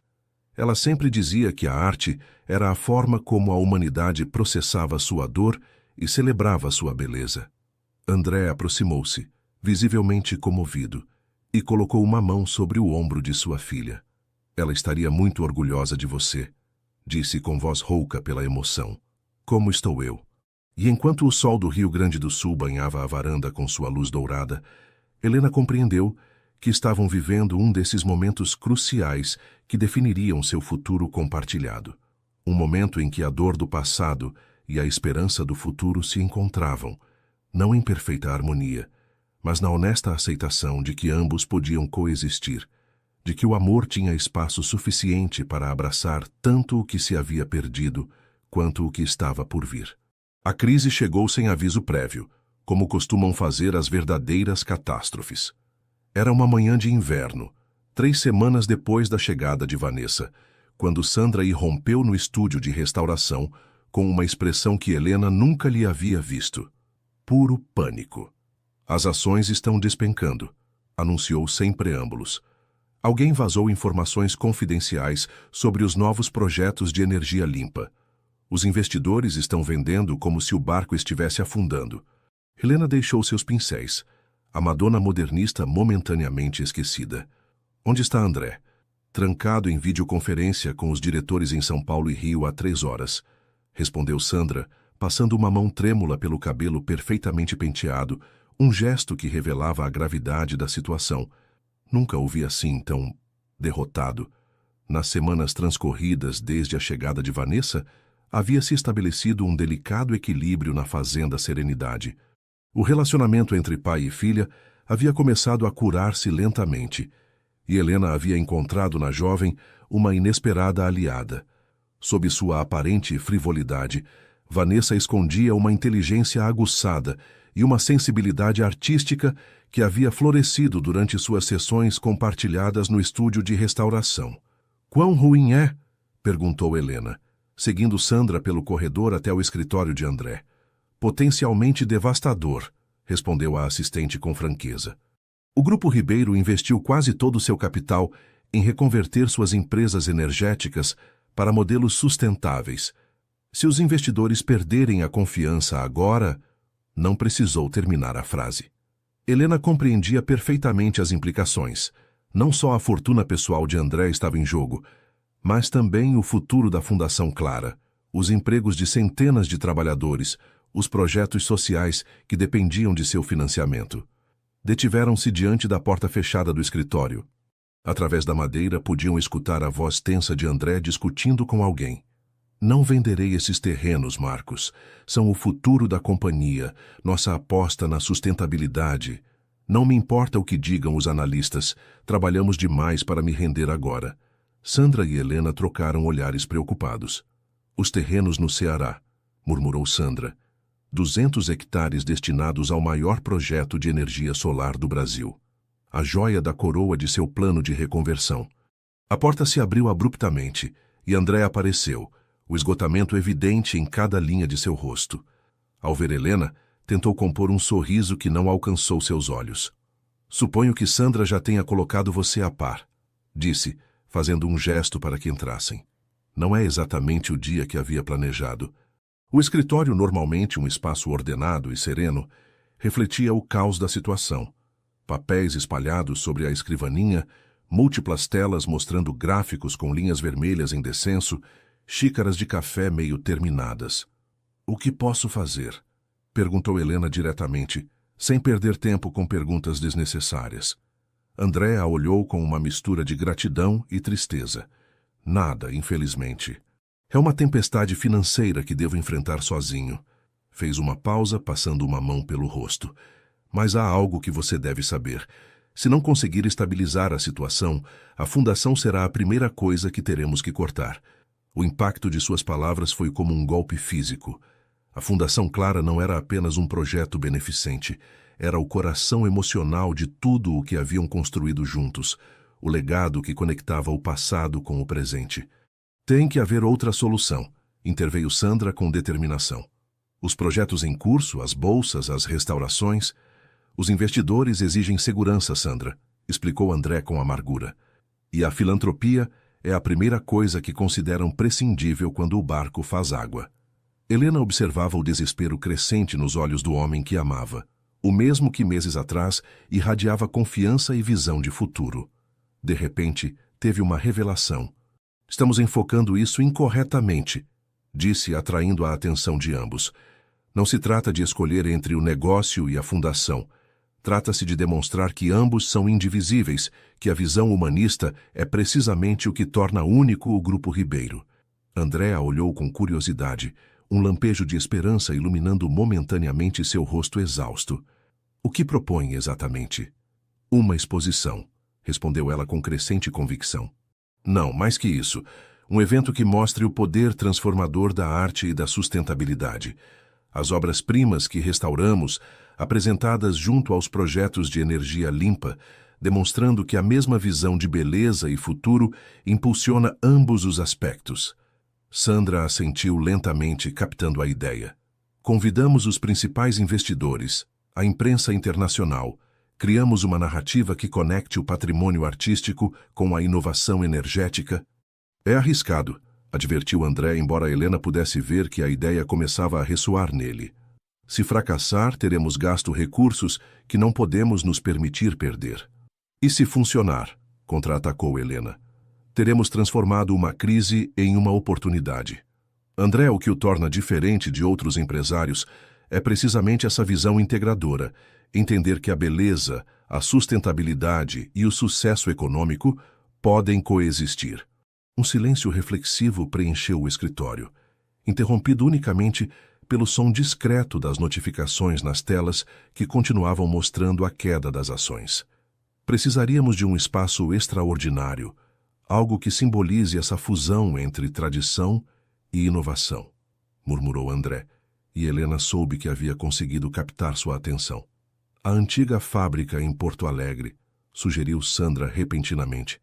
Ela sempre dizia que a arte era a forma como a humanidade processava sua dor e celebrava sua beleza. André aproximou-se, visivelmente comovido, e colocou uma mão sobre o ombro de sua filha. Ela estaria muito orgulhosa de você, disse com voz rouca pela emoção. Como estou eu? E enquanto o sol do Rio Grande do Sul banhava a varanda com sua luz dourada, Helena compreendeu que estavam vivendo um desses momentos cruciais que definiriam seu futuro compartilhado. Um momento em que a dor do passado e a esperança do futuro se encontravam, não em perfeita harmonia, mas na honesta aceitação de que ambos podiam coexistir, de que o amor tinha espaço suficiente para abraçar tanto o que se havia perdido quanto o que estava por vir. A crise chegou sem aviso prévio, como costumam fazer as verdadeiras catástrofes. Era uma manhã de inverno, 3 semanas depois da chegada de Vanessa, quando Sandra irrompeu no estúdio de restauração com uma expressão que Helena nunca lhe havia visto. Puro pânico. As ações estão despencando, anunciou sem preâmbulos. Alguém vazou informações confidenciais sobre os novos projetos de energia limpa. Os investidores estão vendendo como se o barco estivesse afundando. Helena deixou seus pincéis. A Madonna modernista momentaneamente esquecida. Onde está André? Trancado em videoconferência com os diretores em São Paulo e Rio há 3 horas. Respondeu Sandra, passando uma mão trêmula pelo cabelo perfeitamente penteado, um gesto que revelava a gravidade da situação. Nunca o vi assim tão derrotado. Nas semanas transcorridas desde a chegada de Vanessa, havia-se estabelecido um delicado equilíbrio na fazenda Serenidade. O relacionamento entre pai e filha havia começado a curar-se lentamente, e Helena havia encontrado na jovem uma inesperada aliada. Sob sua aparente frivolidade, Vanessa escondia uma inteligência aguçada e uma sensibilidade artística que havia florescido durante suas sessões compartilhadas no estúdio de restauração. Quão ruim é? Perguntou Helena, seguindo Sandra pelo corredor até o escritório de André. Potencialmente devastador, respondeu a assistente com franqueza. O Grupo Ribeiro investiu quase todo o seu capital em reconverter suas empresas energéticas para modelos sustentáveis. Se os investidores perderem a confiança agora, não precisou terminar a frase. Helena compreendia perfeitamente as implicações. Não só a fortuna pessoal de André estava em jogo, mas também o futuro da Fundação Clara, os empregos de centenas de trabalhadores, os projetos sociais que dependiam de seu financiamento. Detiveram-se diante da porta fechada do escritório. Através da madeira podiam escutar a voz tensa de André discutindo com alguém. Não venderei esses terrenos, Marcos. São o futuro da companhia, nossa aposta na sustentabilidade. Não me importa o que digam os analistas, trabalhamos demais para me render agora. Sandra e Helena trocaram olhares preocupados. Os terrenos no Ceará, murmurou Sandra. 200 hectares destinados ao maior projeto de energia solar do Brasil. A joia da coroa de seu plano de reconversão. A porta se abriu abruptamente e André apareceu, o esgotamento evidente em cada linha de seu rosto. Ao ver Helena, tentou compor um sorriso que não alcançou seus olhos. Suponho que Sandra já tenha colocado você a par, disse, fazendo um gesto para que entrassem. Não é exatamente o dia que havia planejado. O escritório, normalmente um espaço ordenado e sereno, refletia o caos da situação. Papéis espalhados sobre a escrivaninha, múltiplas telas mostrando gráficos com linhas vermelhas em descenso, xícaras de café meio terminadas. "O que posso fazer?" perguntou Helena diretamente, sem perder tempo com perguntas desnecessárias. André a olhou com uma mistura de gratidão e tristeza. "Nada, infelizmente. É uma tempestade financeira que devo enfrentar sozinho." Fez uma pausa, passando uma mão pelo rosto. "Mas há algo que você deve saber. Se não conseguir estabilizar a situação, a fundação será a primeira coisa que teremos que cortar." O impacto de suas palavras foi como um golpe físico. A Fundação Clara não era apenas um projeto beneficente, era o coração emocional de tudo o que haviam construído juntos, o legado que conectava o passado com o presente. "Tem que haver outra solução", interveio Sandra com determinação. "Os projetos em curso, as bolsas, as restaurações... Os investidores exigem segurança, Sandra", explicou André com amargura. "E a filantropia é a primeira coisa que consideram prescindível quando o barco faz água." Helena observava o desespero crescente nos olhos do homem que amava, o mesmo que meses atrás irradiava confiança e visão de futuro. De repente, teve uma revelação. "Estamos enfocando isso incorretamente", disse, atraindo a atenção de ambos. "Não se trata de escolher entre o negócio e a fundação. Trata-se de demonstrar que ambos são indivisíveis, que a visão humanista é precisamente o que torna único o Grupo Ribeiro." André a olhou com curiosidade, um lampejo de esperança iluminando momentaneamente seu rosto exausto. "O que propõe exatamente?" "Uma exposição", respondeu ela com crescente convicção. "Não, mais que isso. Um evento que mostre o poder transformador da arte e da sustentabilidade. As obras-primas que restauramos, apresentadas junto aos projetos de energia limpa, demonstrando que a mesma visão de beleza e futuro impulsiona ambos os aspectos." Sandra assentiu lentamente, captando a ideia. "Convidamos os principais investidores, a imprensa internacional. Criamos uma narrativa que conecte o patrimônio artístico com a inovação energética." "É arriscado", advertiu André, embora Helena pudesse ver que a ideia começava a ressoar nele. "Se fracassar, teremos gasto recursos que não podemos nos permitir perder." "E se funcionar?", contra-atacou Helena. "Teremos transformado uma crise em uma oportunidade." André, o que o torna diferente de outros empresários é precisamente essa visão integradora, entender que a beleza, a sustentabilidade e o sucesso econômico podem coexistir. Um silêncio reflexivo preencheu o escritório, interrompido unicamente pelo som discreto das notificações nas telas que continuavam mostrando a queda das ações. "Precisaríamos de um espaço extraordinário, algo que simbolize essa fusão entre tradição e inovação", murmurou André, e Helena soube que havia conseguido captar sua atenção. "A antiga fábrica em Porto Alegre", sugeriu Sandra repentinamente.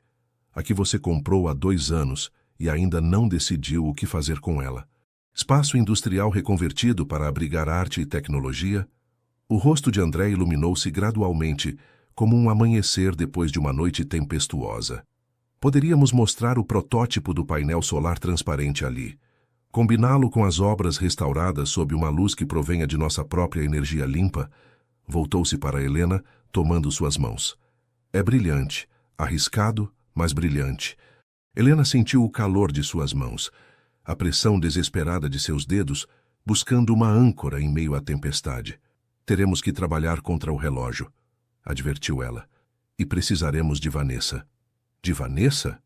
"A que você comprou há 2 anos e ainda não decidiu o que fazer com ela. Espaço industrial reconvertido para abrigar arte e tecnologia?" O rosto de André iluminou-se gradualmente, como um amanhecer depois de uma noite tempestuosa. "Poderíamos mostrar o protótipo do painel solar transparente ali. Combiná-lo com as obras restauradas sob uma luz que provenha de nossa própria energia limpa." Voltou-se para Helena, tomando suas mãos. "É brilhante, arriscado, mas brilhante." Helena sentiu o calor de suas mãos, a pressão desesperada de seus dedos, buscando uma âncora em meio à tempestade. "Teremos que trabalhar contra o relógio", advertiu ela. "E precisaremos de Vanessa." "De Vanessa?",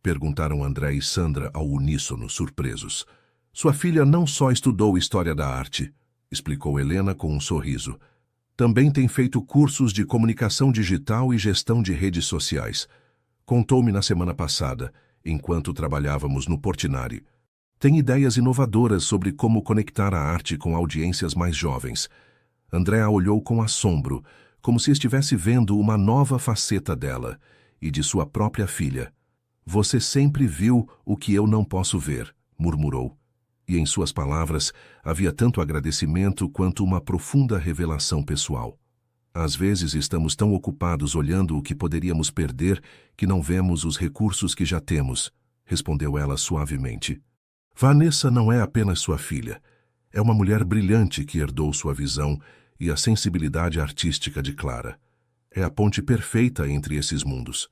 perguntaram André e Sandra ao uníssono, surpresos. "Sua filha não só estudou História da Arte", explicou Helena com um sorriso. "Também tem feito cursos de comunicação digital e gestão de redes sociais. Contou-me na semana passada, enquanto trabalhávamos no Portinari. Tem ideias inovadoras sobre como conectar a arte com audiências mais jovens." André a olhou com assombro, como se estivesse vendo uma nova faceta dela e de sua própria filha. "Você sempre viu o que eu não posso ver", murmurou. E em suas palavras havia tanto agradecimento quanto uma profunda revelação pessoal. "Às vezes estamos tão ocupados olhando o que poderíamos perder que não vemos os recursos que já temos", respondeu ela suavemente. "Vanessa não é apenas sua filha. É uma mulher brilhante que herdou sua visão e a sensibilidade artística de Clara. É a ponte perfeita entre esses mundos.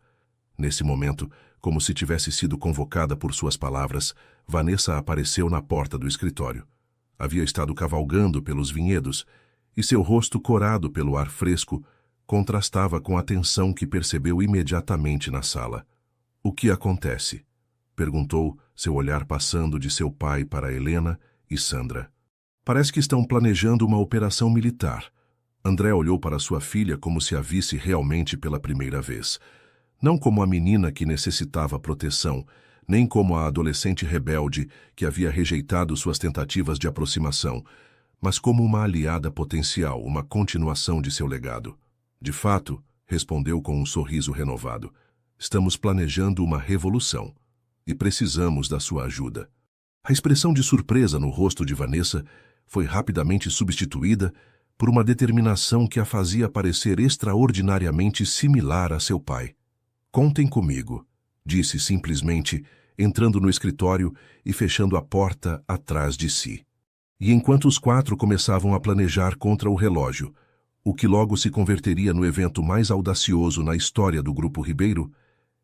Nesse momento, como se tivesse sido convocada por suas palavras, Vanessa apareceu na porta do escritório. Havia estado cavalgando pelos vinhedos, e seu rosto corado pelo ar fresco contrastava com a tensão que percebeu imediatamente na sala. "O que acontece?" perguntou, seu olhar passando de seu pai para Helena e Sandra. "Parece que estão planejando uma operação militar." André olhou para sua filha como se a visse realmente pela primeira vez. Não como a menina que necessitava proteção, nem como a adolescente rebelde que havia rejeitado suas tentativas de aproximação, mas como uma aliada potencial, uma continuação de seu legado. "De fato", respondeu com um sorriso renovado, "estamos planejando uma revolução e precisamos da sua ajuda." A expressão de surpresa no rosto de Vanessa foi rapidamente substituída por uma determinação que a fazia parecer extraordinariamente similar a seu pai. "Contem comigo", disse simplesmente, entrando no escritório e fechando a porta atrás de si. E enquanto os quatro começavam a planejar contra o relógio, o que logo se converteria no evento mais audacioso na história do Grupo Ribeiro,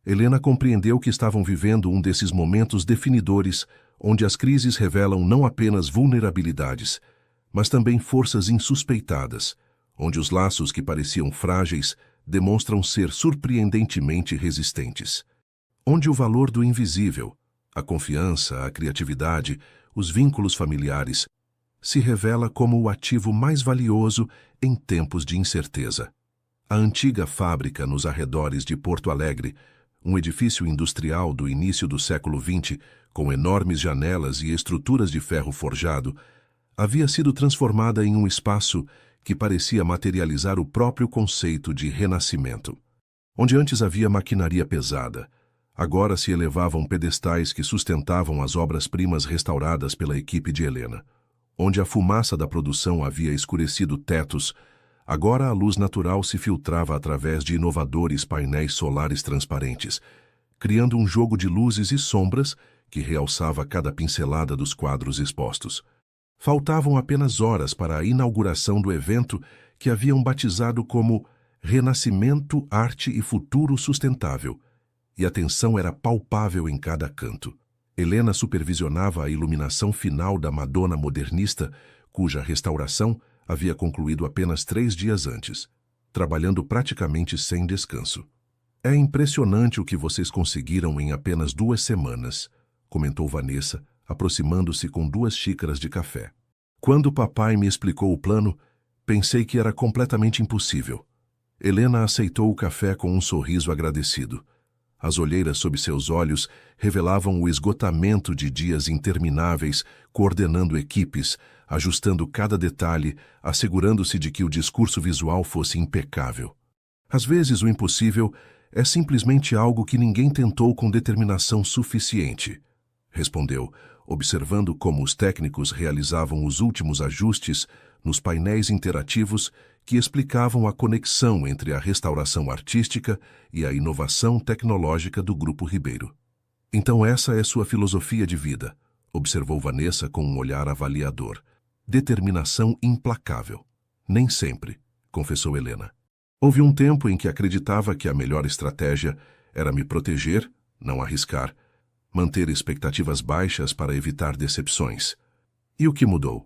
Helena compreendeu que estavam vivendo um desses momentos definidores onde as crises revelam não apenas vulnerabilidades, mas também forças insuspeitadas, onde os laços que pareciam frágeis demonstram ser surpreendentemente resistentes. Onde o valor do invisível, a confiança, a criatividade, os vínculos familiares, se revela como o ativo mais valioso em tempos de incerteza. A antiga fábrica nos arredores de Porto Alegre, um edifício industrial do início do século XX, com enormes janelas e estruturas de ferro forjado, havia sido transformada em um espaço que parecia materializar o próprio conceito de renascimento. Onde antes havia maquinaria pesada, agora se elevavam pedestais que sustentavam as obras-primas restauradas pela equipe de Helena. Onde a fumaça da produção havia escurecido tetos, agora a luz natural se filtrava através de inovadores painéis solares transparentes, criando um jogo de luzes e sombras que realçava cada pincelada dos quadros expostos. Faltavam apenas horas para a inauguração do evento que haviam batizado como Renascimento, Arte e Futuro Sustentável, e a tensão era palpável em cada canto. Helena supervisionava a iluminação final da Madonna modernista, cuja restauração havia concluído apenas 3 dias antes, trabalhando praticamente sem descanso. "É impressionante o que vocês conseguiram em apenas 2 semanas", comentou Vanessa, aproximando-se com 2 xícaras de café. "Quando o papai me explicou o plano, pensei que era completamente impossível." Helena aceitou o café com um sorriso agradecido. As olheiras sob seus olhos revelavam o esgotamento de dias intermináveis, coordenando equipes, ajustando cada detalhe, assegurando-se de que o discurso visual fosse impecável. "Às vezes o impossível é simplesmente algo que ninguém tentou com determinação suficiente", respondeu, observando como os técnicos realizavam os últimos ajustes nos painéis interativos que explicavam a conexão entre a restauração artística e a inovação tecnológica do Grupo Ribeiro. "Então essa é sua filosofia de vida", observou Vanessa com um olhar avaliador. "Determinação implacável." "Nem sempre", confessou Helena. "Houve um tempo em que acreditava que a melhor estratégia era me proteger, não arriscar, manter expectativas baixas para evitar decepções." "E o que mudou?"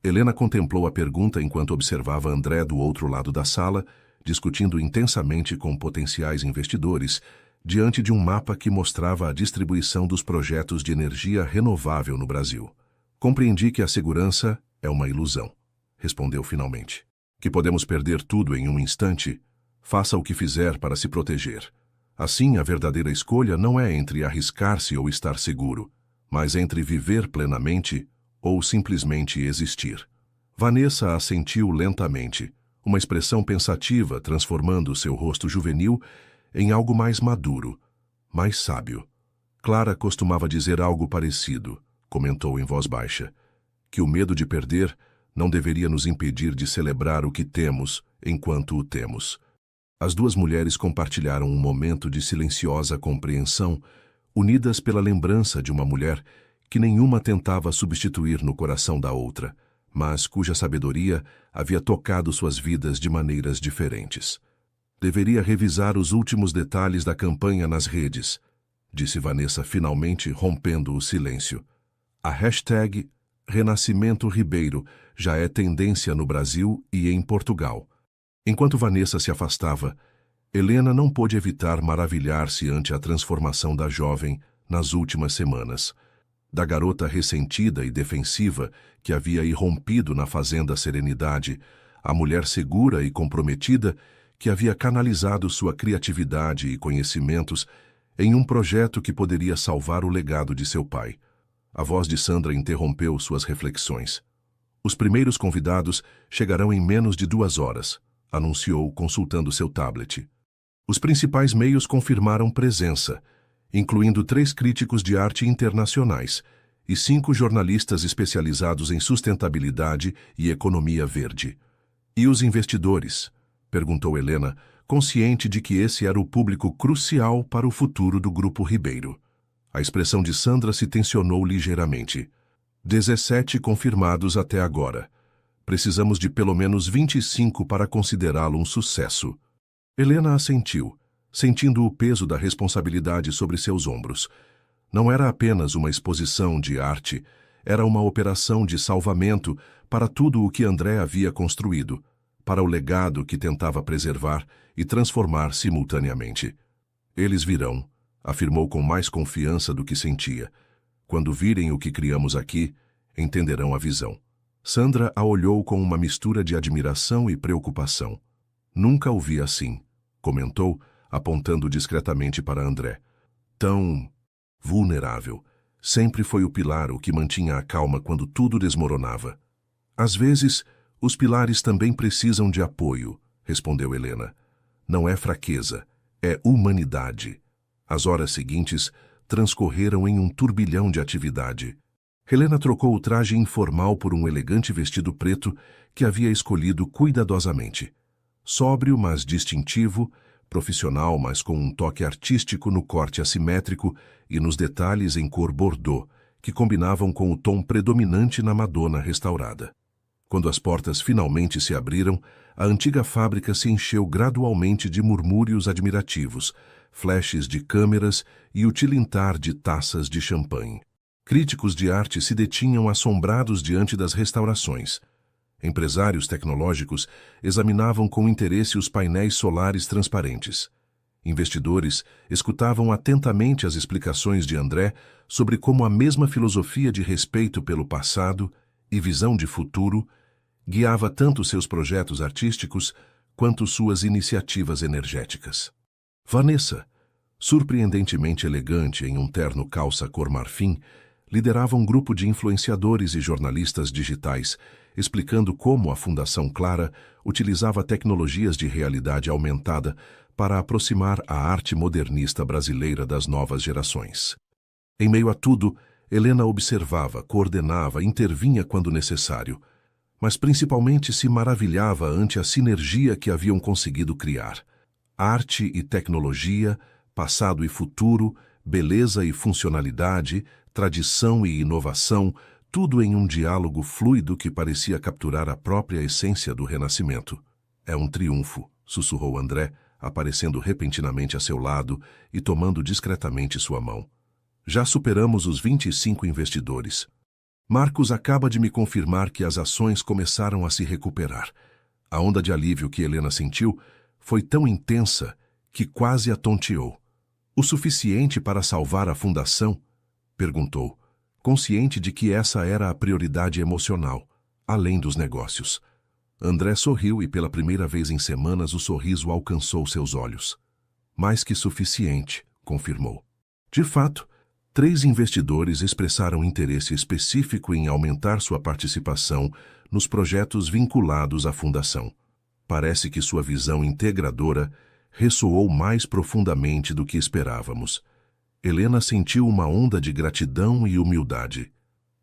Helena contemplou a pergunta enquanto observava André do outro lado da sala, discutindo intensamente com potenciais investidores, diante de um mapa que mostrava a distribuição dos projetos de energia renovável no Brasil. "Compreendi que a segurança é uma ilusão", respondeu finalmente. "Que podemos perder tudo em um instante, faça o que fizer para se proteger. Assim, a verdadeira escolha não é entre arriscar-se ou estar seguro, mas entre viver plenamente ou simplesmente existir." Vanessa assentiu lentamente, uma expressão pensativa transformando seu rosto juvenil em algo mais maduro, mais sábio. "Clara costumava dizer algo parecido", comentou em voz baixa, "que o medo de perder não deveria nos impedir de celebrar o que temos enquanto o temos." As 2 mulheres compartilharam um momento de silenciosa compreensão, unidas pela lembrança de uma mulher que nenhuma tentava substituir no coração da outra, mas cuja sabedoria havia tocado suas vidas de maneiras diferentes. Deveria revisar os últimos detalhes da campanha nas redes, disse Vanessa finalmente rompendo o silêncio. A hashtag Renascimento Ribeiro já é tendência no Brasil e em Portugal. Enquanto Vanessa se afastava, Helena não pôde evitar maravilhar-se ante a transformação da jovem nas últimas semanas. Da garota ressentida e defensiva que havia irrompido na fazenda Serenidade, a mulher segura e comprometida que havia canalizado sua criatividade e conhecimentos em um projeto que poderia salvar o legado de seu pai. A voz de Sandra interrompeu suas reflexões. Os primeiros convidados chegarão em menos de 2 horas, anunciou consultando seu tablet. Os principais meios confirmaram presença, incluindo 3 críticos de arte internacionais e 5 jornalistas especializados em sustentabilidade e economia verde. E os investidores? Perguntou Helena, consciente de que esse era o público crucial para o futuro do Grupo Ribeiro. A expressão de Sandra se tensionou ligeiramente. 17 confirmados até agora. Precisamos de pelo menos 25 para considerá-lo um sucesso. Helena assentiu, sentindo o peso da responsabilidade sobre seus ombros. Não era apenas uma exposição de arte, era uma operação de salvamento para tudo o que André havia construído, para o legado que tentava preservar e transformar simultaneamente. Eles virão, afirmou com mais confiança do que sentia. Quando virem o que criamos aqui, entenderão a visão. Sandra a olhou com uma mistura de admiração e preocupação. Nunca o vi assim, comentou, apontando discretamente para André. Tão vulnerável. Sempre foi o pilar o que mantinha a calma quando tudo desmoronava. Às vezes, os pilares também precisam de apoio, respondeu Helena. Não é fraqueza, é humanidade. As horas seguintes transcorreram em um turbilhão de atividade. Helena trocou o traje informal por um elegante vestido preto que havia escolhido cuidadosamente. Sóbrio, mas distintivo, profissional, mas com um toque artístico no corte assimétrico e nos detalhes em cor bordô, que combinavam com o tom predominante na Madonna restaurada. Quando as portas finalmente se abriram, a antiga fábrica se encheu gradualmente de murmúrios admirativos, flashes de câmeras e o tilintar de taças de champanhe. Críticos de arte se detinham assombrados diante das restaurações. Empresários tecnológicos examinavam com interesse os painéis solares transparentes. Investidores escutavam atentamente as explicações de André sobre como a mesma filosofia de respeito pelo passado e visão de futuro guiava tanto seus projetos artísticos quanto suas iniciativas energéticas. Vanessa, surpreendentemente elegante em um terno calça cor marfim, liderava um grupo de influenciadores e jornalistas digitais, explicando como a Fundação Clara utilizava tecnologias de realidade aumentada para aproximar a arte modernista brasileira das novas gerações. Em meio a tudo, Helena observava, coordenava, intervinha quando necessário, mas principalmente se maravilhava ante a sinergia que haviam conseguido criar. Arte e tecnologia, passado e futuro, beleza e funcionalidade, tradição e inovação, tudo em um diálogo fluido que parecia capturar a própria essência do Renascimento. É um triunfo, sussurrou André, aparecendo repentinamente a seu lado e tomando discretamente sua mão. Já superamos os 25 investidores. Marcos acaba de me confirmar que as ações começaram a se recuperar. A onda de alívio que Helena sentiu foi tão intensa que quase a tonteou. O suficiente para salvar a fundação? Perguntou, consciente de que essa era a prioridade emocional, além dos negócios. André sorriu e pela primeira vez em semanas o sorriso alcançou seus olhos. Mais que suficiente, confirmou. De fato, 3 investidores expressaram interesse específico em aumentar sua participação nos projetos vinculados à fundação. Parece que sua visão integradora ressoou mais profundamente do que esperávamos. Helena sentiu uma onda de gratidão e humildade.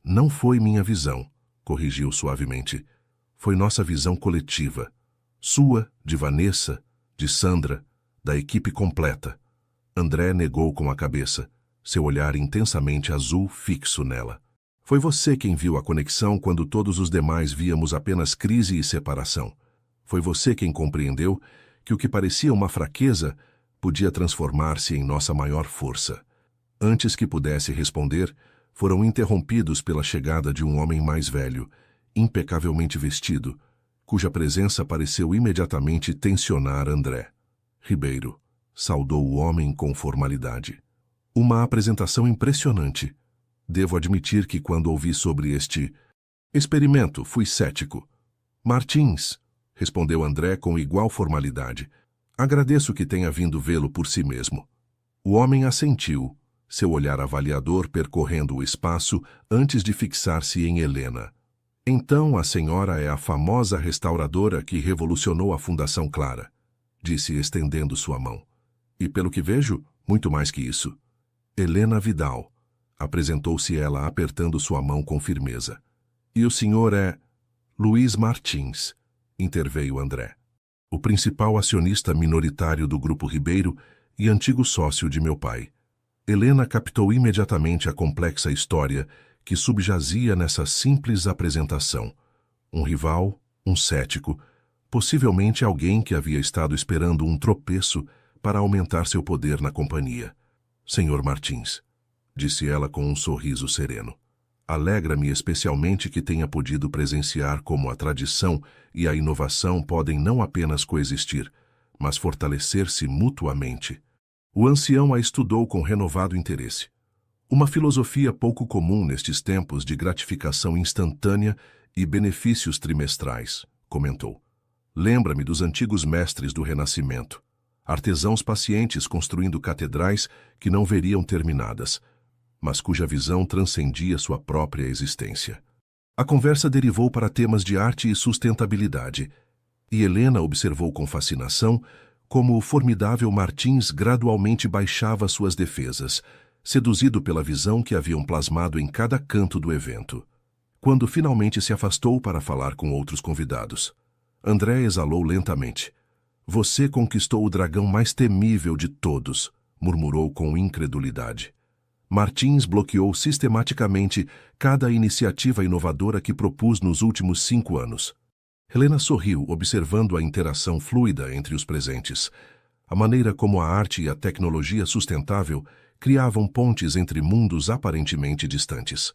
Não foi minha visão, corrigiu suavemente. Foi nossa visão coletiva. Sua, de Vanessa, de Sandra, da equipe completa. André negou com a cabeça, seu olhar intensamente azul fixo nela. Foi você quem viu a conexão quando todos os demais víamos apenas crise e separação. Foi você quem compreendeu que o que parecia uma fraqueza podia transformar-se em nossa maior força. Antes que pudesse responder, foram interrompidos pela chegada de um homem mais velho, impecavelmente vestido, cuja presença pareceu imediatamente tensionar André. Ribeiro saudou o homem com formalidade. Uma apresentação impressionante. Devo admitir que quando ouvi sobre este experimento, fui cético. Martins, respondeu André com igual formalidade. Agradeço que tenha vindo vê-lo por si mesmo. O homem assentiu, seu olhar avaliador percorrendo o espaço antes de fixar-se em Helena. Então a senhora é a famosa restauradora que revolucionou a Fundação Clara, disse estendendo sua mão. E pelo que vejo, muito mais que isso. Helena Vidal, apresentou-se ela apertando sua mão com firmeza. E o senhor é Luiz Martins, interveio André. O principal acionista minoritário do Grupo Ribeiro e antigo sócio de meu pai. Helena captou imediatamente a complexa história que subjazia nessa simples apresentação. Um rival, um cético, possivelmente alguém que havia estado esperando um tropeço para aumentar seu poder na companhia. Senhor Martins, disse ela com um sorriso sereno. Alegra-me especialmente que tenha podido presenciar como a tradição e a inovação podem não apenas coexistir, mas fortalecer-se mutuamente. O ancião a estudou com renovado interesse. Uma filosofia pouco comum nestes tempos de gratificação instantânea e benefícios trimestrais, comentou. Lembra-me dos antigos mestres do Renascimento, artesãos pacientes construindo catedrais que não veriam terminadas, mas cuja visão transcendia sua própria existência. A conversa derivou para temas de arte e sustentabilidade, e Helena observou com fascinação como o formidável Martins gradualmente baixava suas defesas, seduzido pela visão que haviam plasmado em cada canto do evento. Quando finalmente se afastou para falar com outros convidados, André exalou lentamente. Você conquistou o dragão mais temível de todos, murmurou com incredulidade. Martins bloqueou sistematicamente cada iniciativa inovadora que propus nos últimos 5 anos. Helena sorriu, observando a interação fluida entre os presentes. A maneira como a arte e a tecnologia sustentável criavam pontes entre mundos aparentemente distantes.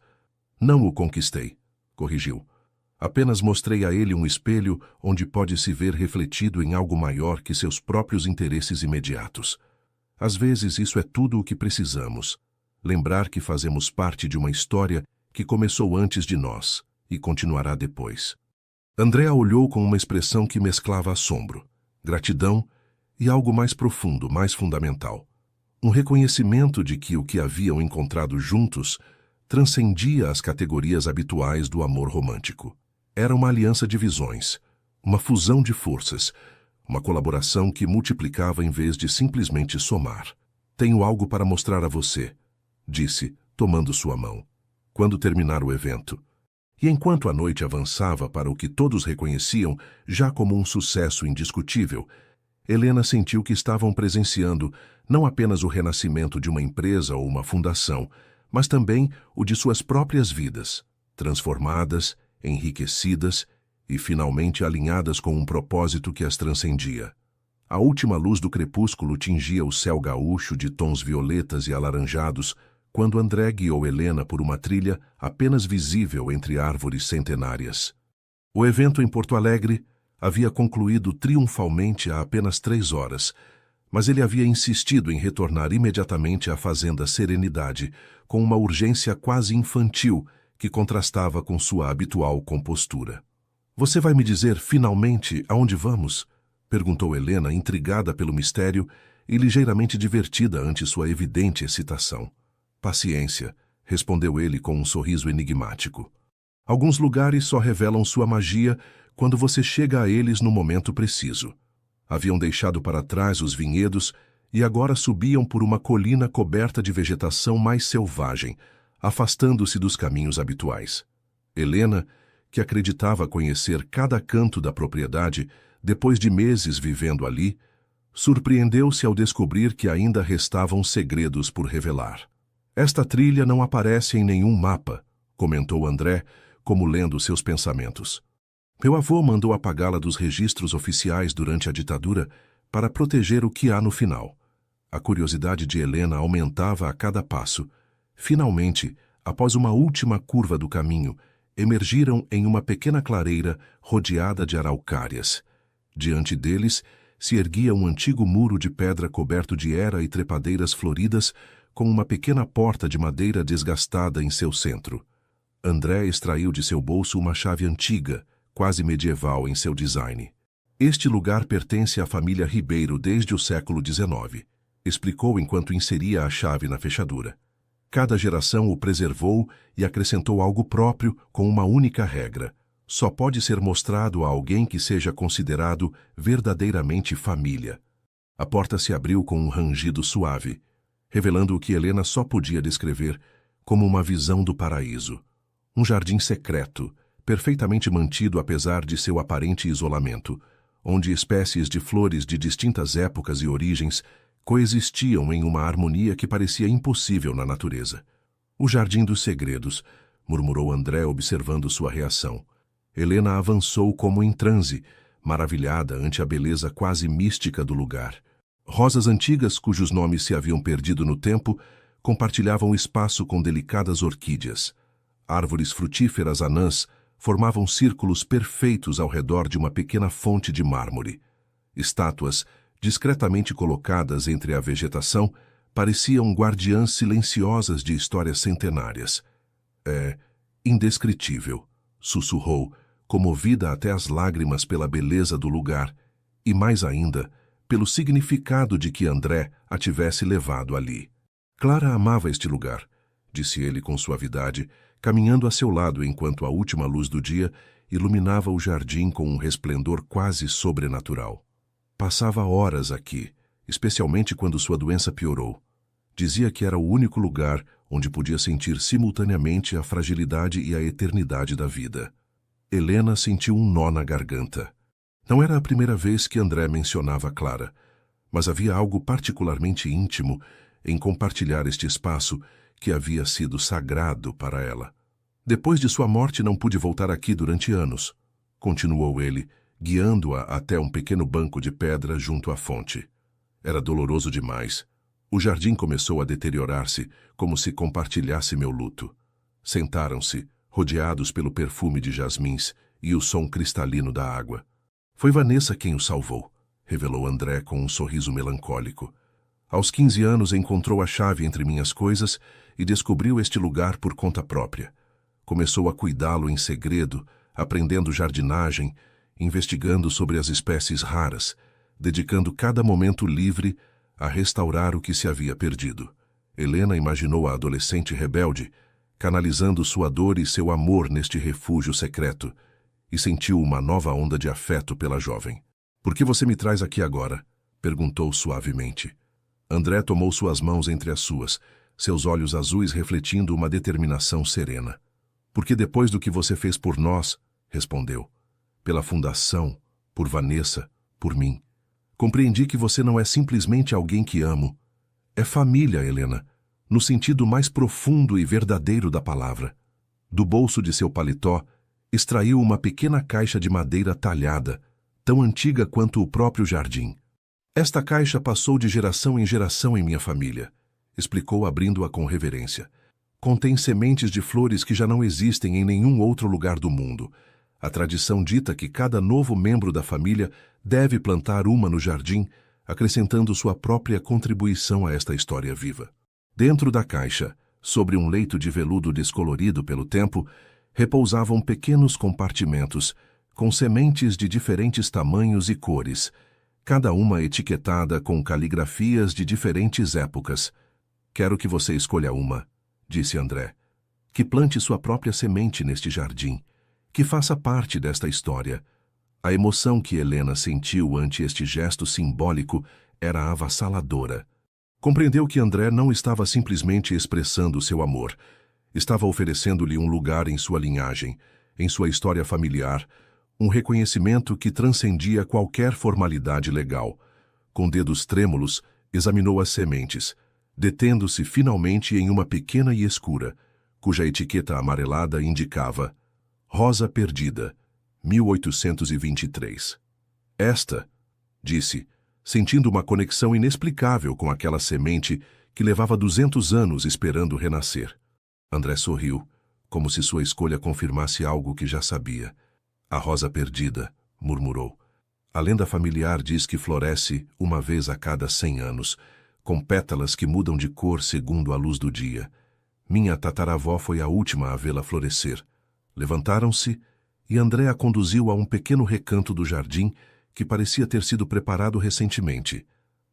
Não o conquistei, corrigiu. Apenas mostrei a ele um espelho onde pode se ver refletido em algo maior que seus próprios interesses imediatos. Às vezes isso é tudo o que precisamos. Lembrar que fazemos parte de uma história que começou antes de nós e continuará depois. André a olhou com uma expressão que mesclava assombro, gratidão e algo mais profundo, mais fundamental. Um reconhecimento de que o que haviam encontrado juntos transcendia as categorias habituais do amor romântico. Era uma aliança de visões, uma fusão de forças, uma colaboração que multiplicava em vez de simplesmente somar. Tenho algo para mostrar a você, disse, tomando sua mão, quando terminar o evento. E enquanto a noite avançava para o que todos reconheciam já como um sucesso indiscutível, Helena sentiu que estavam presenciando não apenas o renascimento de uma empresa ou uma fundação, mas também o de suas próprias vidas, transformadas, enriquecidas e finalmente alinhadas com um propósito que as transcendia. A última luz do crepúsculo tingia o céu gaúcho de tons violetas e alaranjados, quando André guiou Helena por uma trilha apenas visível entre árvores centenárias. O evento em Porto Alegre havia concluído triunfalmente há apenas 3 horas, mas ele havia insistido em retornar imediatamente à Fazenda Serenidade, com uma urgência quase infantil que contrastava com sua habitual compostura. Você vai me dizer, finalmente, aonde vamos? Perguntou Helena, intrigada pelo mistério e ligeiramente divertida ante sua evidente excitação. Paciência, respondeu ele com um sorriso enigmático. Alguns lugares só revelam sua magia quando você chega a eles no momento preciso. Haviam deixado para trás os vinhedos e agora subiam por uma colina coberta de vegetação mais selvagem, afastando-se dos caminhos habituais. Helena, que acreditava conhecer cada canto da propriedade, depois de meses vivendo ali, surpreendeu-se ao descobrir que ainda restavam segredos por revelar. Esta trilha não aparece em nenhum mapa, comentou André, como lendo seus pensamentos. Meu avô mandou apagá-la dos registros oficiais durante a ditadura, para proteger o que há no final. A curiosidade de Helena aumentava a cada passo. Finalmente, após uma última curva do caminho, emergiram em uma pequena clareira rodeada de araucárias. Diante deles, se erguia um antigo muro de pedra coberto de era e trepadeiras floridas, com uma pequena porta de madeira desgastada em seu centro. André extraiu de seu bolso uma chave antiga, quase medieval em seu design. Este lugar pertence à família Ribeiro desde o século XIX, explicou enquanto inseria a chave na fechadura. Cada geração o preservou e acrescentou algo próprio com uma única regra: só pode ser mostrado a alguém que seja considerado verdadeiramente família. A porta se abriu com um rangido suave, revelando o que Helena só podia descrever como uma visão do paraíso. Um jardim secreto, perfeitamente mantido apesar de seu aparente isolamento, onde espécies de flores de distintas épocas e origens coexistiam em uma harmonia que parecia impossível na natureza. O Jardim dos Segredos, murmurou André observando sua reação. Helena avançou como em transe, maravilhada ante a beleza quase mística do lugar. Rosas antigas, cujos nomes se haviam perdido no tempo, compartilhavam espaço com delicadas orquídeas. Árvores frutíferas anãs formavam círculos perfeitos ao redor de uma pequena fonte de mármore. Estátuas, discretamente colocadas entre a vegetação, pareciam guardiãs silenciosas de histórias centenárias. É indescritível, sussurrou, comovida até as lágrimas pela beleza do lugar e, mais ainda, pelo significado de que André a tivesse levado ali. Clara amava este lugar, disse ele com suavidade, caminhando a seu lado enquanto a última luz do dia iluminava o jardim com um resplendor quase sobrenatural. Passava horas aqui, especialmente quando sua doença piorou. Dizia que era o único lugar onde podia sentir simultaneamente a fragilidade e a eternidade da vida. Helena sentiu um nó na garganta. Não era a primeira vez que André mencionava Clara, mas havia algo particularmente íntimo em compartilhar este espaço que havia sido sagrado para ela. Depois de sua morte não pude voltar aqui durante anos, continuou ele, guiando-a até um pequeno banco de pedra junto à fonte. Era doloroso demais. O jardim começou a deteriorar-se, como se compartilhasse meu luto. Sentaram-se, rodeados pelo perfume de jasmins e o som cristalino da água. Foi Vanessa quem o salvou, revelou André com um sorriso melancólico. Aos 15 anos encontrou a chave entre minhas coisas e descobriu este lugar por conta própria. Começou a cuidá-lo em segredo, aprendendo jardinagem, investigando sobre as espécies raras, dedicando cada momento livre a restaurar o que se havia perdido. Helena imaginou a adolescente rebelde, canalizando sua dor e seu amor neste refúgio secreto, e sentiu uma nova onda de afeto pela jovem. "Por que você me traz aqui agora?" perguntou suavemente. André tomou suas mãos entre as suas, seus olhos azuis refletindo uma determinação serena. "Porque depois do que você fez por nós," respondeu, "pela fundação, por Vanessa, por mim, compreendi que você não é simplesmente alguém que amo. É família, Helena, no sentido mais profundo e verdadeiro da palavra." Do bolso de seu paletó, extraiu uma pequena caixa de madeira talhada, tão antiga quanto o próprio jardim. "Esta caixa passou de geração em geração em minha família", explicou abrindo-a com reverência. "Contém sementes de flores que já não existem em nenhum outro lugar do mundo. A tradição dita que cada novo membro da família deve plantar uma no jardim, acrescentando sua própria contribuição a esta história viva." Dentro da caixa, sobre um leito de veludo descolorido pelo tempo, repousavam pequenos compartimentos, com sementes de diferentes tamanhos e cores, cada uma etiquetada com caligrafias de diferentes épocas. "Quero que você escolha uma", disse André. "Que plante sua própria semente neste jardim, que faça parte desta história." A emoção que Helena sentiu ante este gesto simbólico era avassaladora. Compreendeu que André não estava simplesmente expressando seu amor. Estava oferecendo-lhe um lugar em sua linhagem, em sua história familiar, um reconhecimento que transcendia qualquer formalidade legal. Com dedos trêmulos, examinou as sementes, detendo-se finalmente em uma pequena e escura, cuja etiqueta amarelada indicava "Rosa Perdida, 1823. "Esta", disse, sentindo uma conexão inexplicável com aquela semente que levava 200 anos esperando renascer. André sorriu, como se sua escolha confirmasse algo que já sabia. A rosa perdida, murmurou. A lenda familiar diz que floresce uma vez a cada 100 anos, com pétalas que mudam de cor segundo a luz do dia. Minha tataravó foi a última a vê-la florescer. Levantaram-se e André a conduziu a um pequeno recanto do jardim que parecia ter sido preparado recentemente.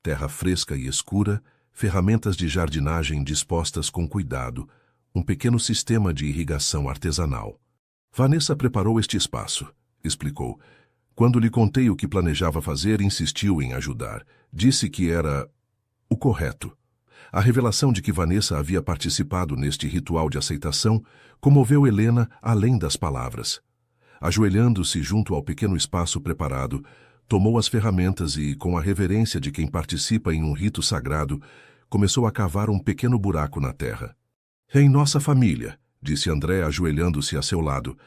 Terra fresca e escura, ferramentas de jardinagem dispostas com cuidado, um pequeno sistema de irrigação artesanal. Vanessa preparou este espaço, explicou. Quando lhe contei o que planejava fazer, insistiu em ajudar. Disse que era o correto. A revelação de que Vanessa havia participado neste ritual de aceitação comoveu Helena além das palavras. Ajoelhando-se junto ao pequeno espaço preparado, tomou as ferramentas e, com a reverência de quem participa em um rito sagrado, começou a cavar um pequeno buraco na terra. Em nossa família, disse André ajoelhando-se a seu lado,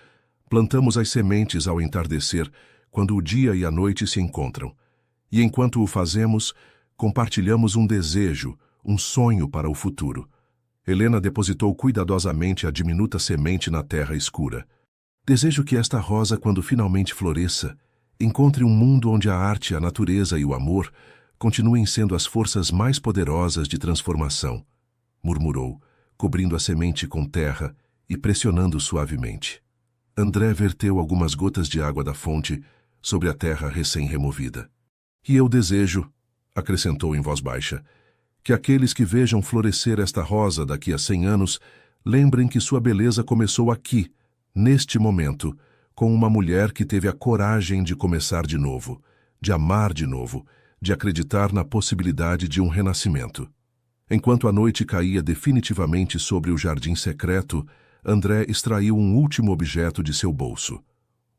plantamos as sementes ao entardecer, quando o dia e a noite se encontram. E enquanto o fazemos, compartilhamos um desejo, um sonho para o futuro. Helena depositou cuidadosamente a diminuta semente na terra escura. Desejo que esta rosa, quando finalmente floresça, encontre um mundo onde a arte, a natureza e o amor continuem sendo as forças mais poderosas de transformação, murmurou, cobrindo a semente com terra e pressionando suavemente. André verteu algumas gotas de água da fonte sobre a terra recém-removida. E eu desejo, acrescentou em voz baixa, que aqueles que vejam florescer esta rosa daqui a 100 anos lembrem que sua beleza começou aqui, neste momento, com uma mulher que teve a coragem de começar de novo, de amar de novo, de acreditar na possibilidade de um renascimento. Enquanto a noite caía definitivamente sobre o jardim secreto, André extraiu um último objeto de seu bolso.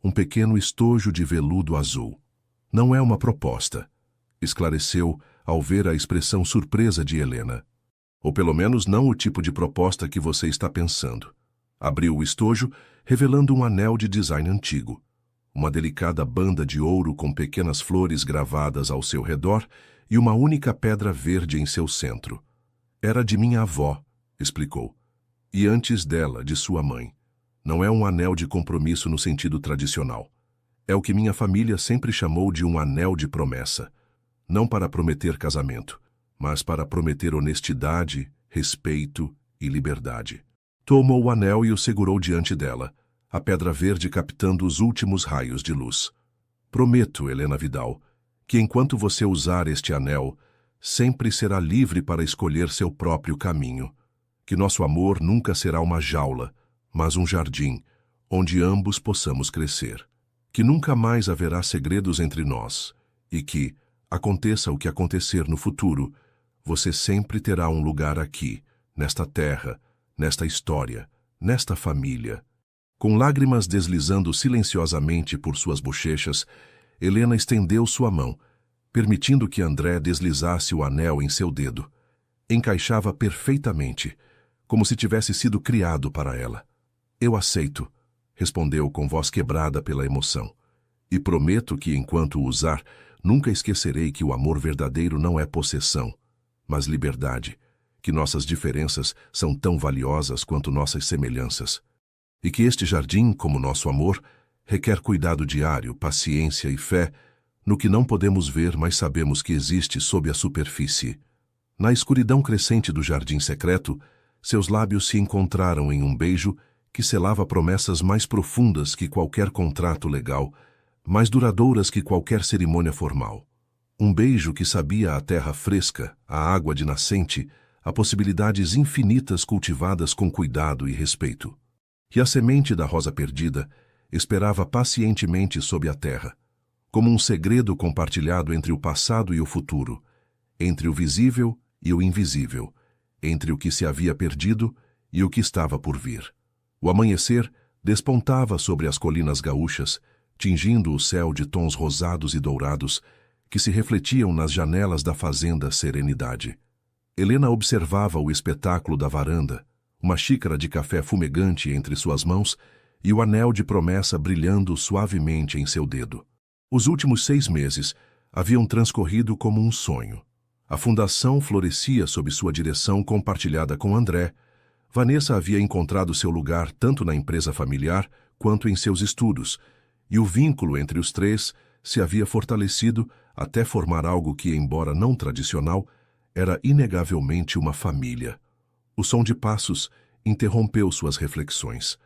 Um pequeno estojo de veludo azul. Não é uma proposta, esclareceu ao ver a expressão surpresa de Helena. Ou pelo menos não o tipo de proposta que você está pensando. Abriu o estojo, revelando um anel de design antigo. Uma delicada banda de ouro com pequenas flores gravadas ao seu redor e uma única pedra verde em seu centro. Era de minha avó, explicou. E antes dela, de sua mãe. Não é um anel de compromisso no sentido tradicional. É o que minha família sempre chamou de um anel de promessa. Não para prometer casamento, mas para prometer honestidade, respeito e liberdade. Tomou o anel e o segurou diante dela, a pedra verde captando os últimos raios de luz. Prometo, Helena Vidal, que enquanto você usar este anel, sempre será livre para escolher seu próprio caminho. Que nosso amor nunca será uma jaula, mas um jardim, onde ambos possamos crescer. Que nunca mais haverá segredos entre nós, e que, aconteça o que acontecer no futuro, você sempre terá um lugar aqui, nesta terra, nesta história, nesta família. Com lágrimas deslizando silenciosamente por suas bochechas, Helena estendeu sua mão, permitindo que André deslizasse o anel em seu dedo. Encaixava perfeitamente, como se tivesse sido criado para ela. Eu aceito, respondeu com voz quebrada pela emoção. E prometo que, enquanto o usar, nunca esquecerei que o amor verdadeiro não é possessão, mas liberdade, que nossas diferenças são tão valiosas quanto nossas semelhanças, e que este jardim, como nosso amor, requer cuidado diário, paciência e fé no que não podemos ver, mas sabemos que existe sob a superfície. Na escuridão crescente do jardim secreto, seus lábios se encontraram em um beijo que selava promessas mais profundas que qualquer contrato legal, mais duradouras que qualquer cerimônia formal. Um beijo que sabia a terra fresca, a água de nascente, a possibilidades infinitas cultivadas com cuidado e respeito. E a semente da rosa perdida esperava pacientemente sob a terra, como um segredo compartilhado entre o passado e o futuro, entre o visível e o invisível, entre o que se havia perdido e o que estava por vir. O amanhecer despontava sobre as colinas gaúchas, tingindo o céu de tons rosados e dourados que se refletiam nas janelas da fazenda Serenidade. Helena observava o espetáculo da varanda, uma xícara de café fumegante entre suas mãos e o anel de promessa brilhando suavemente em seu dedo. Os últimos 6 meses, haviam transcorrido como um sonho. A fundação florescia sob sua direção compartilhada com André. Vanessa havia encontrado seu lugar tanto na empresa familiar quanto em seus estudos, e o vínculo entre os três se havia fortalecido até formar algo que, embora não tradicional, era inegavelmente uma família. O som de passos interrompeu suas reflexões.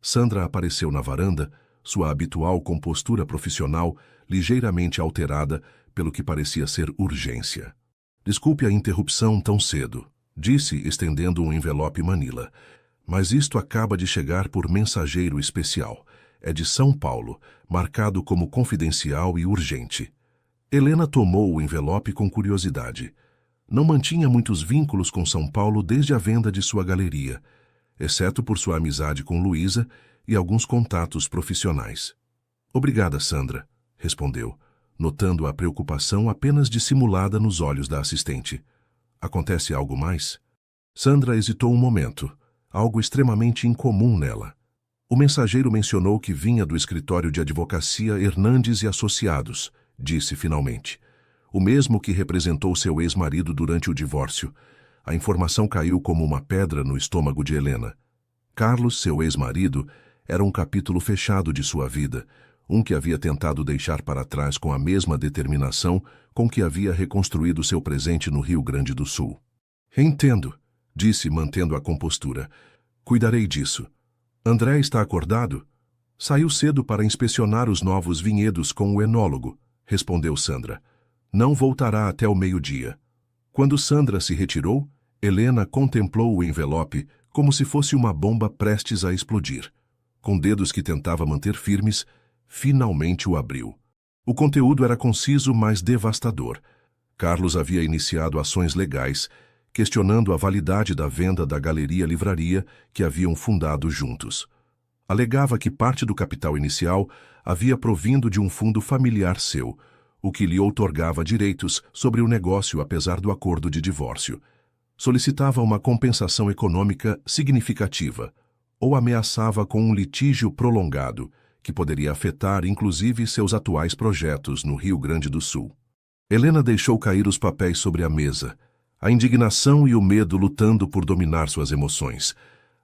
Sandra apareceu na varanda, sua habitual compostura profissional ligeiramente alterada pelo que parecia ser urgência. "Desculpe a interrupção tão cedo", disse, estendendo um envelope Manila. "Mas isto acaba de chegar por mensageiro especial. É de São Paulo, marcado como confidencial e urgente." Helena tomou o envelope com curiosidade. Não mantinha muitos vínculos com São Paulo desde a venda de sua galeria, exceto por sua amizade com Luísa e alguns contatos profissionais. "Obrigada, Sandra", respondeu, notando a preocupação apenas dissimulada nos olhos da assistente. "Acontece algo mais?" Sandra hesitou um momento, algo extremamente incomum nela. "O mensageiro mencionou que vinha do escritório de advocacia Hernandes e Associados", disse finalmente. "O mesmo que representou seu ex-marido durante o divórcio." A informação caiu como uma pedra no estômago de Helena. Carlos, seu ex-marido, era um capítulo fechado de sua vida, um que havia tentado deixar para trás com a mesma determinação com que havia reconstruído seu presente no Rio Grande do Sul. "Entendo", disse, mantendo a compostura. "Cuidarei disso." "André está acordado?" "Saiu cedo para inspecionar os novos vinhedos com o enólogo", respondeu Sandra. "Não voltará até o meio-dia." Quando Sandra se retirou, Helena contemplou o envelope como se fosse uma bomba prestes a explodir. Com dedos que tentava manter firmes, finalmente o abriu. O conteúdo era conciso, mas devastador. Carlos havia iniciado ações legais, questionando a validade da venda da galeria-livraria que haviam fundado juntos. Alegava que parte do capital inicial havia provindo de um fundo familiar seu, o que lhe outorgava direitos sobre o negócio apesar do acordo de divórcio. Solicitava uma compensação econômica significativa, ou ameaçava com um litígio prolongado, que poderia afetar inclusive seus atuais projetos no Rio Grande do Sul. Helena deixou cair os papéis sobre a mesa, a indignação e o medo lutando por dominar suas emoções.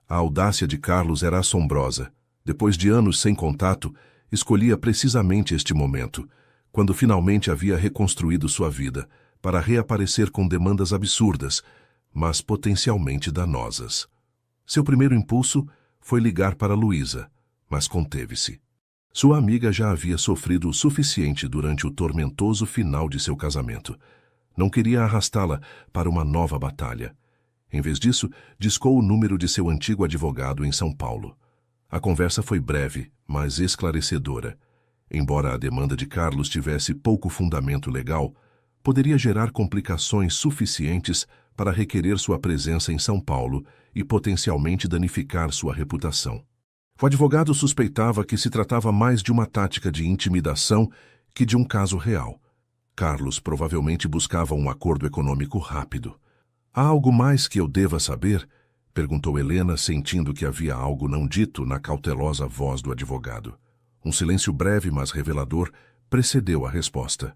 A audácia de Carlos era assombrosa. Depois de anos sem contato, escolhia precisamente este momento, quando finalmente havia reconstruído sua vida, para reaparecer com demandas absurdas, mas potencialmente danosas. Seu primeiro impulso foi ligar para Luísa, mas conteve-se. Sua amiga já havia sofrido o suficiente durante o tormentoso final de seu casamento. Não queria arrastá-la para uma nova batalha. Em vez disso, discou o número de seu antigo advogado em São Paulo. A conversa foi breve, mas esclarecedora. Embora a demanda de Carlos tivesse pouco fundamento legal, poderia gerar complicações suficientes para requerer sua presença em São Paulo e potencialmente danificar sua reputação. O advogado suspeitava que se tratava mais de uma tática de intimidação que de um caso real. Carlos provavelmente buscava um acordo econômico rápido. "Há algo mais que eu deva saber?" perguntou Helena, sentindo que havia algo não dito na cautelosa voz do advogado. Um silêncio breve, mas revelador, precedeu a resposta.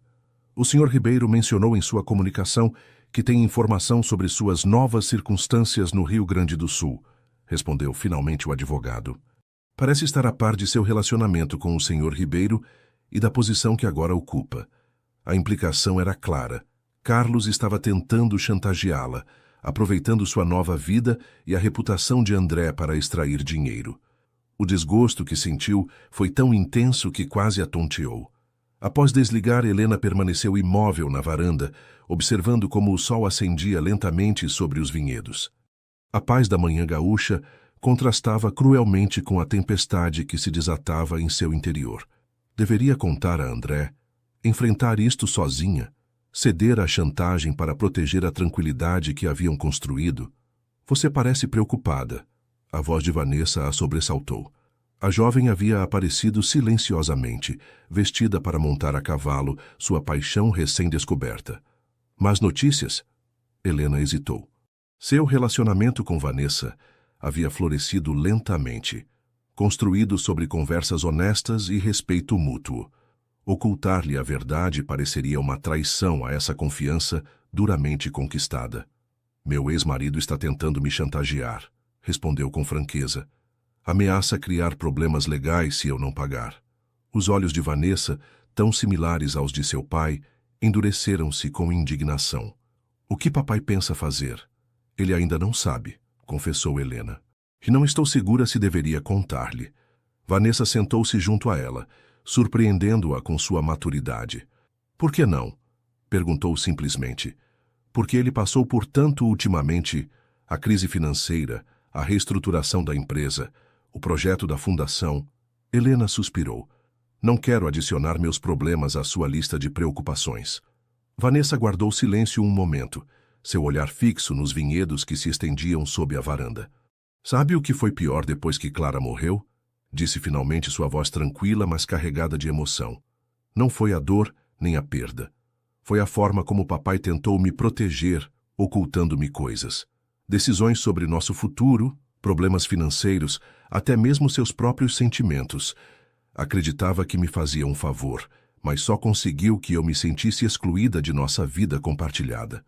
"O Sr. Ribeiro mencionou em sua comunicação que tem informação sobre suas novas circunstâncias no Rio Grande do Sul", respondeu finalmente o advogado. "Parece estar a par de seu relacionamento com o Sr. Ribeiro e da posição que agora ocupa." A implicação era clara. Carlos estava tentando chantageá-la, aproveitando sua nova vida e a reputação de André para extrair dinheiro. O desgosto que sentiu foi tão intenso que quase a tonteou. Após desligar, Helena permaneceu imóvel na varanda, observando como o sol ascendia lentamente sobre os vinhedos. A paz da manhã gaúcha contrastava cruelmente com a tempestade que se desatava em seu interior. Deveria contar a André, enfrentar isto sozinha, ceder à chantagem para proteger a tranquilidade que haviam construído. "Você parece preocupada." A voz de Vanessa a sobressaltou. A jovem havia aparecido silenciosamente, vestida para montar a cavalo, sua paixão recém-descoberta. "Más notícias?" Helena hesitou. Seu relacionamento com Vanessa havia florescido lentamente, construído sobre conversas honestas e respeito mútuo. Ocultar-lhe a verdade pareceria uma traição a essa confiança duramente conquistada. Meu ex-marido está tentando me chantagear, respondeu com franqueza. Ameaça criar problemas legais se eu não pagar. Os olhos de Vanessa, tão similares aos de seu pai, endureceram-se com indignação. O que papai pensa fazer? Ele ainda não sabe, confessou Helena. E não estou segura se deveria contar-lhe. Vanessa sentou-se junto a ela, surpreendendo-a com sua maturidade. Por que não? Perguntou simplesmente. Porque ele passou por tanto ultimamente: a crise financeira, a reestruturação da empresa, o projeto da fundação. Helena suspirou. Não quero adicionar meus problemas à sua lista de preocupações. Vanessa guardou silêncio um momento, seu olhar fixo nos vinhedos que se estendiam sob a varanda. Sabe o que foi pior depois que Clara morreu? Disse finalmente sua voz tranquila, mas carregada de emoção. Não foi a dor nem a perda. Foi a forma como papai tentou me proteger, ocultando-me coisas. Decisões sobre nosso futuro, problemas financeiros, até mesmo seus próprios sentimentos. Acreditava que me fazia um favor, mas só conseguiu que eu me sentisse excluída de nossa vida compartilhada.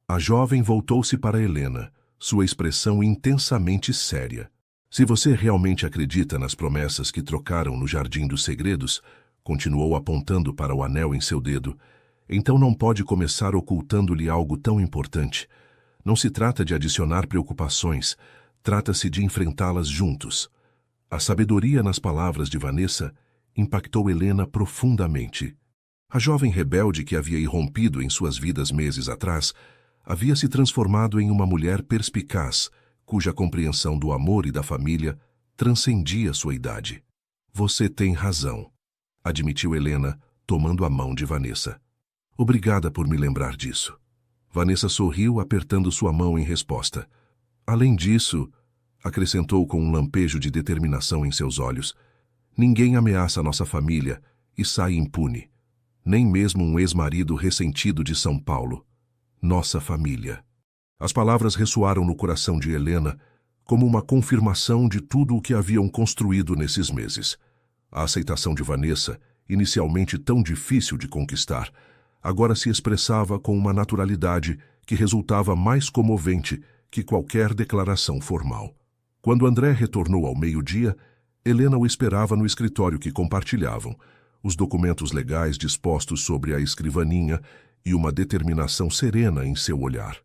A jovem voltou-se para Helena, sua expressão intensamente séria. Se você realmente acredita nas promessas que trocaram no Jardim dos Segredos, continuou apontando para o anel em seu dedo, então não pode começar ocultando-lhe algo tão importante. Não se trata de adicionar preocupações, trata-se de enfrentá-las juntos. A sabedoria nas palavras de Vanessa impactou Helena profundamente. A jovem rebelde que havia irrompido em suas vidas meses atrás havia se transformado em uma mulher perspicaz, cuja compreensão do amor e da família transcendia sua idade. Você tem razão, admitiu Helena, tomando a mão de Vanessa. Obrigada por me lembrar disso. Vanessa sorriu, apertando sua mão em resposta. Além disso, acrescentou com um lampejo de determinação em seus olhos, ninguém ameaça nossa família e sai impune. Nem mesmo um ex-marido ressentido de São Paulo. Nossa família. As palavras ressoaram no coração de Helena como uma confirmação de tudo o que haviam construído nesses meses. A aceitação de Vanessa, inicialmente tão difícil de conquistar, agora se expressava com uma naturalidade que resultava mais comovente que qualquer declaração formal. Quando André retornou ao meio-dia, Helena o esperava no escritório que compartilhavam, os documentos legais dispostos sobre a escrivaninha e uma determinação serena em seu olhar.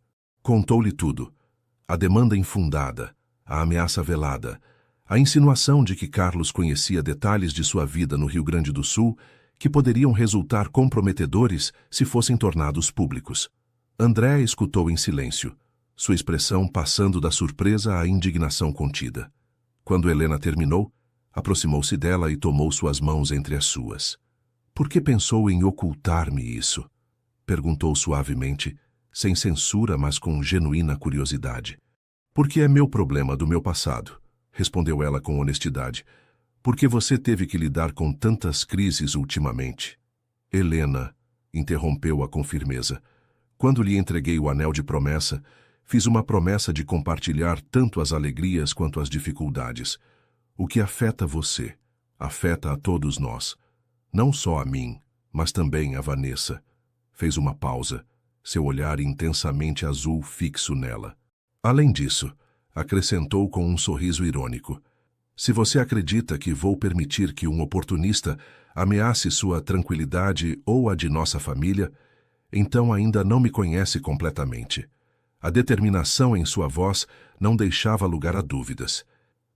Contou-lhe tudo. A demanda infundada, a ameaça velada, a insinuação de que Carlos conhecia detalhes de sua vida no Rio Grande do Sul que poderiam resultar comprometedores se fossem tornados públicos. André escutou em silêncio, sua expressão passando da surpresa à indignação contida. Quando Helena terminou, aproximou-se dela e tomou suas mãos entre as suas. Por que pensou em ocultar-me isso? Perguntou suavemente, sem censura, mas com genuína curiosidade. Porque é meu problema do meu passado, respondeu ela com honestidade. Porque você teve que lidar com tantas crises ultimamente? Helena, interrompeu-a com firmeza. Quando lhe entreguei o anel de promessa, fiz uma promessa de compartilhar tanto as alegrias quanto as dificuldades. O que afeta você, afeta a todos nós. Não só a mim, mas também a Vanessa. Fez uma pausa, seu olhar intensamente azul fixo nela. Além disso, acrescentou com um sorriso irônico, se você acredita que vou permitir que um oportunista ameace sua tranquilidade ou a de nossa família, então ainda não me conhece completamente. A determinação em sua voz não deixava lugar a dúvidas.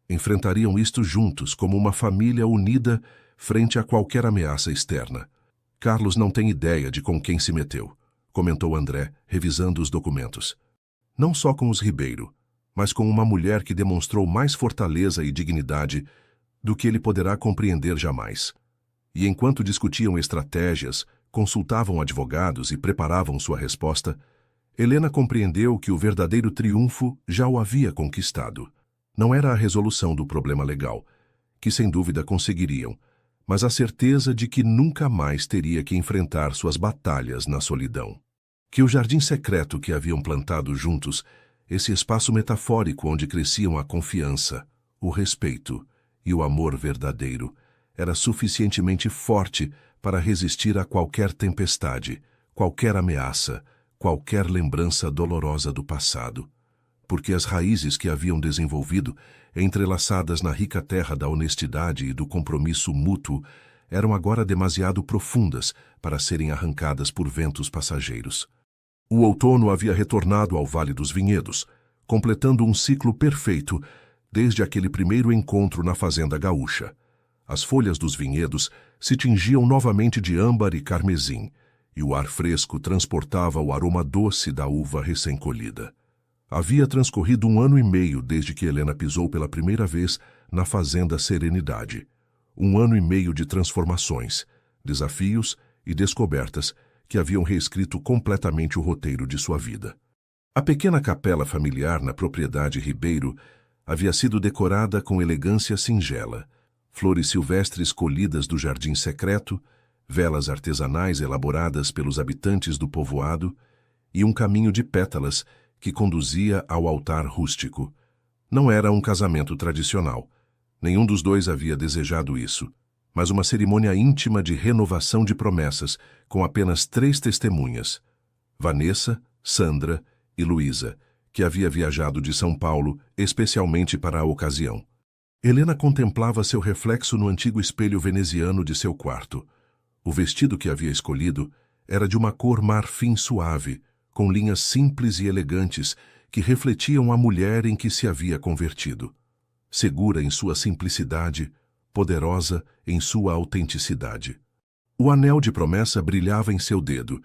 Enfrentariam isto juntos como uma família unida frente a qualquer ameaça externa. Carlos não tem ideia de com quem se meteu, comentou André, revisando os documentos. Não só com os Ribeiro, mas com uma mulher que demonstrou mais fortaleza e dignidade do que ele poderá compreender jamais. E enquanto discutiam estratégias, consultavam advogados e preparavam sua resposta, Helena compreendeu que o verdadeiro triunfo já o havia conquistado. Não era a resolução do problema legal, que sem dúvida conseguiriam, mas a certeza de que nunca mais teria que enfrentar suas batalhas na solidão. Que o jardim secreto que haviam plantado juntos, esse espaço metafórico onde cresciam a confiança, o respeito e o amor verdadeiro, era suficientemente forte para resistir a qualquer tempestade, qualquer ameaça, qualquer lembrança dolorosa do passado. Porque as raízes que haviam desenvolvido, entrelaçadas na rica terra da honestidade e do compromisso mútuo, eram agora demasiado profundas para serem arrancadas por ventos passageiros. O outono havia retornado ao Vale dos Vinhedos, completando um ciclo perfeito desde aquele primeiro encontro na fazenda gaúcha. As folhas dos vinhedos se tingiam novamente de âmbar e carmesim, e o ar fresco transportava o aroma doce da uva recém-colhida. Havia transcorrido 1 ano e meio desde que Helena pisou pela primeira vez na fazenda Serenidade. 1 ano e meio de transformações, desafios e descobertas que haviam reescrito completamente o roteiro de sua vida. A pequena capela familiar na propriedade Ribeiro havia sido decorada com elegância singela, flores silvestres colhidas do jardim secreto, velas artesanais elaboradas pelos habitantes do povoado e um caminho de pétalas que conduzia ao altar rústico. Não era um casamento tradicional. Nenhum dos dois havia desejado isso, mas uma cerimônia íntima de renovação de promessas com apenas 3 testemunhas: Vanessa, Sandra e Luísa, que havia viajado de São Paulo especialmente para a ocasião. Helena contemplava seu reflexo no antigo espelho veneziano de seu quarto. O vestido que havia escolhido era de uma cor marfim suave, com linhas simples e elegantes que refletiam a mulher em que se havia convertido. Segura em sua simplicidade, poderosa em sua autenticidade. O anel de promessa brilhava em seu dedo,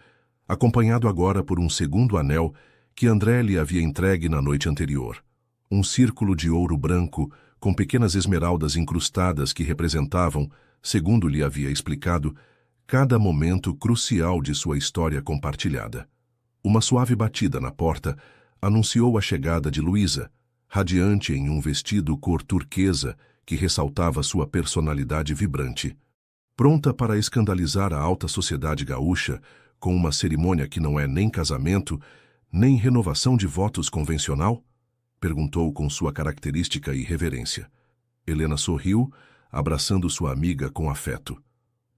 acompanhado agora por um segundo anel que André lhe havia entregue na noite anterior. Um círculo de ouro branco com pequenas esmeraldas incrustadas que representavam, segundo lhe havia explicado, cada momento crucial de sua história compartilhada. Uma suave batida na porta anunciou a chegada de Luísa, radiante em um vestido cor turquesa que ressaltava sua personalidade vibrante. Pronta para escandalizar a alta sociedade gaúcha com uma cerimônia que não é nem casamento, nem renovação de votos convencional? Perguntou com sua característica irreverência. Helena sorriu, abraçando sua amiga com afeto.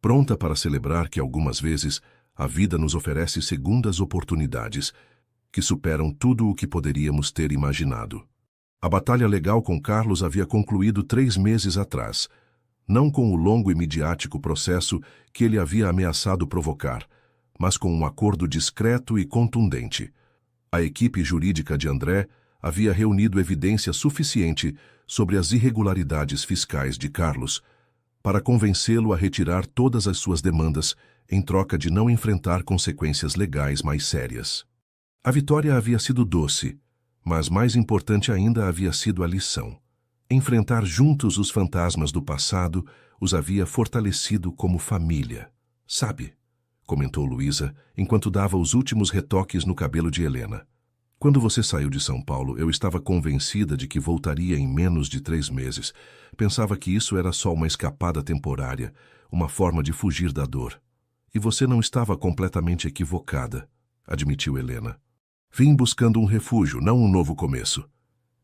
Pronta para celebrar que algumas vezes a vida nos oferece segundas oportunidades que superam tudo o que poderíamos ter imaginado. A batalha legal com Carlos havia concluído 3 meses atrás, não com o longo e midiático processo que ele havia ameaçado provocar, mas com um acordo discreto e contundente. A equipe jurídica de André havia reunido evidência suficiente sobre as irregularidades fiscais de Carlos para convencê-lo a retirar todas as suas demandas em troca de não enfrentar consequências legais mais sérias. A vitória havia sido doce, mas mais importante ainda havia sido a lição. Enfrentar juntos os fantasmas do passado os havia fortalecido como família. Sabe, comentou Luísa, enquanto dava os últimos retoques no cabelo de Helena. Quando você saiu de São Paulo, eu estava convencida de que voltaria em menos de 3 meses. Pensava que isso era só uma escapada temporária, uma forma de fugir da dor. E você não estava completamente equivocada, admitiu Helena. Vim buscando um refúgio, não um novo começo.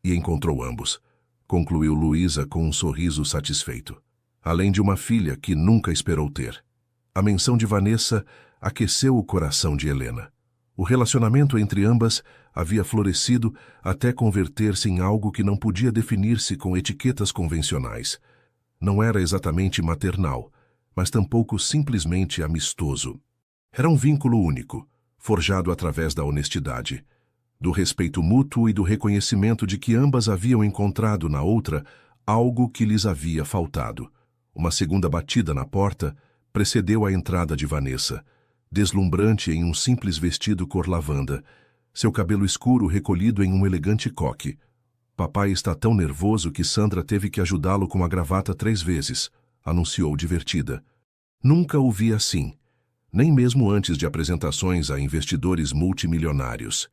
E encontrou ambos, concluiu Luísa com um sorriso satisfeito. Além de uma filha que nunca esperou ter. A menção de Vanessa aqueceu o coração de Helena. O relacionamento entre ambas havia florescido até converter-se em algo que não podia definir-se com etiquetas convencionais. Não era exatamente maternal, mas tampouco simplesmente amistoso. Era um vínculo único, forjado através da honestidade, do respeito mútuo e do reconhecimento de que ambas haviam encontrado na outra algo que lhes havia faltado. Uma segunda batida na porta precedeu a entrada de Vanessa, deslumbrante em um simples vestido cor lavanda, seu cabelo escuro recolhido em um elegante coque. Papai está tão nervoso que Sandra teve que ajudá-lo com a gravata 3 vezes, anunciou divertida. Nunca o vi assim, nem mesmo antes de apresentações a investidores multimilionários.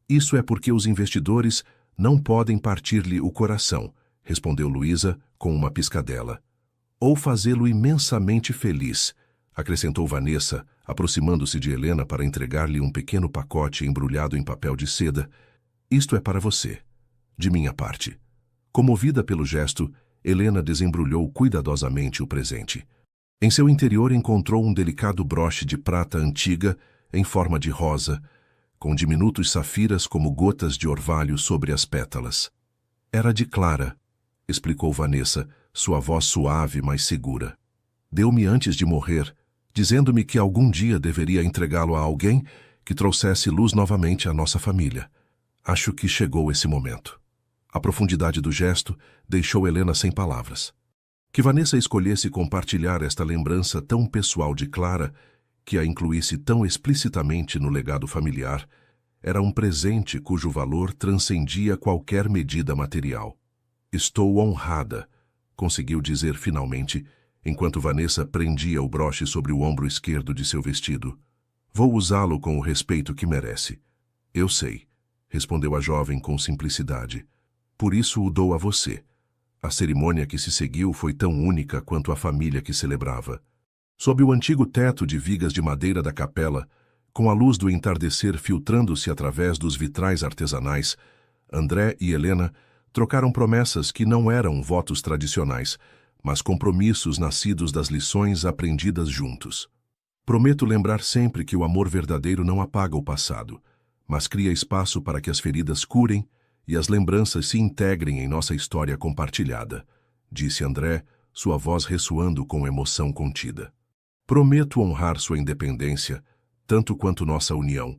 Isso é porque os investidores não podem partir-lhe o coração, respondeu Luísa com uma piscadela. Ou fazê-lo imensamente feliz, acrescentou Vanessa, aproximando-se de Helena para entregar-lhe um pequeno pacote embrulhado em papel de seda. Isto é para você, de minha parte. Comovida pelo gesto, Helena desembrulhou cuidadosamente o presente. Em seu interior encontrou um delicado broche de prata antiga em forma de rosa, com diminutos safiras como gotas de orvalho sobre as pétalas. Era de Clara, explicou Vanessa, sua voz suave, mas segura. Deu-me antes de morrer, dizendo-me que algum dia deveria entregá-lo a alguém que trouxesse luz novamente à nossa família. Acho que chegou esse momento. A profundidade do gesto deixou Helena sem palavras. Que Vanessa escolhesse compartilhar esta lembrança tão pessoal de Clara, que a incluísse tão explicitamente no legado familiar, era um presente cujo valor transcendia qualquer medida material. Estou honrada, conseguiu dizer finalmente, enquanto Vanessa prendia o broche sobre o ombro esquerdo de seu vestido. Vou usá-lo com o respeito que merece. Eu sei, respondeu a jovem com simplicidade. Por isso o dou a você. A cerimônia que se seguiu foi tão única quanto a família que celebrava. Sob o antigo teto de vigas de madeira da capela, com a luz do entardecer filtrando-se através dos vitrais artesanais, André e Helena trocaram promessas que não eram votos tradicionais, mas compromissos nascidos das lições aprendidas juntos. Prometo lembrar sempre que o amor verdadeiro não apaga o passado, mas cria espaço para que as feridas curem e as lembranças se integrem em nossa história compartilhada, disse André, sua voz ressoando com emoção contida. Prometo honrar sua independência, tanto quanto nossa união,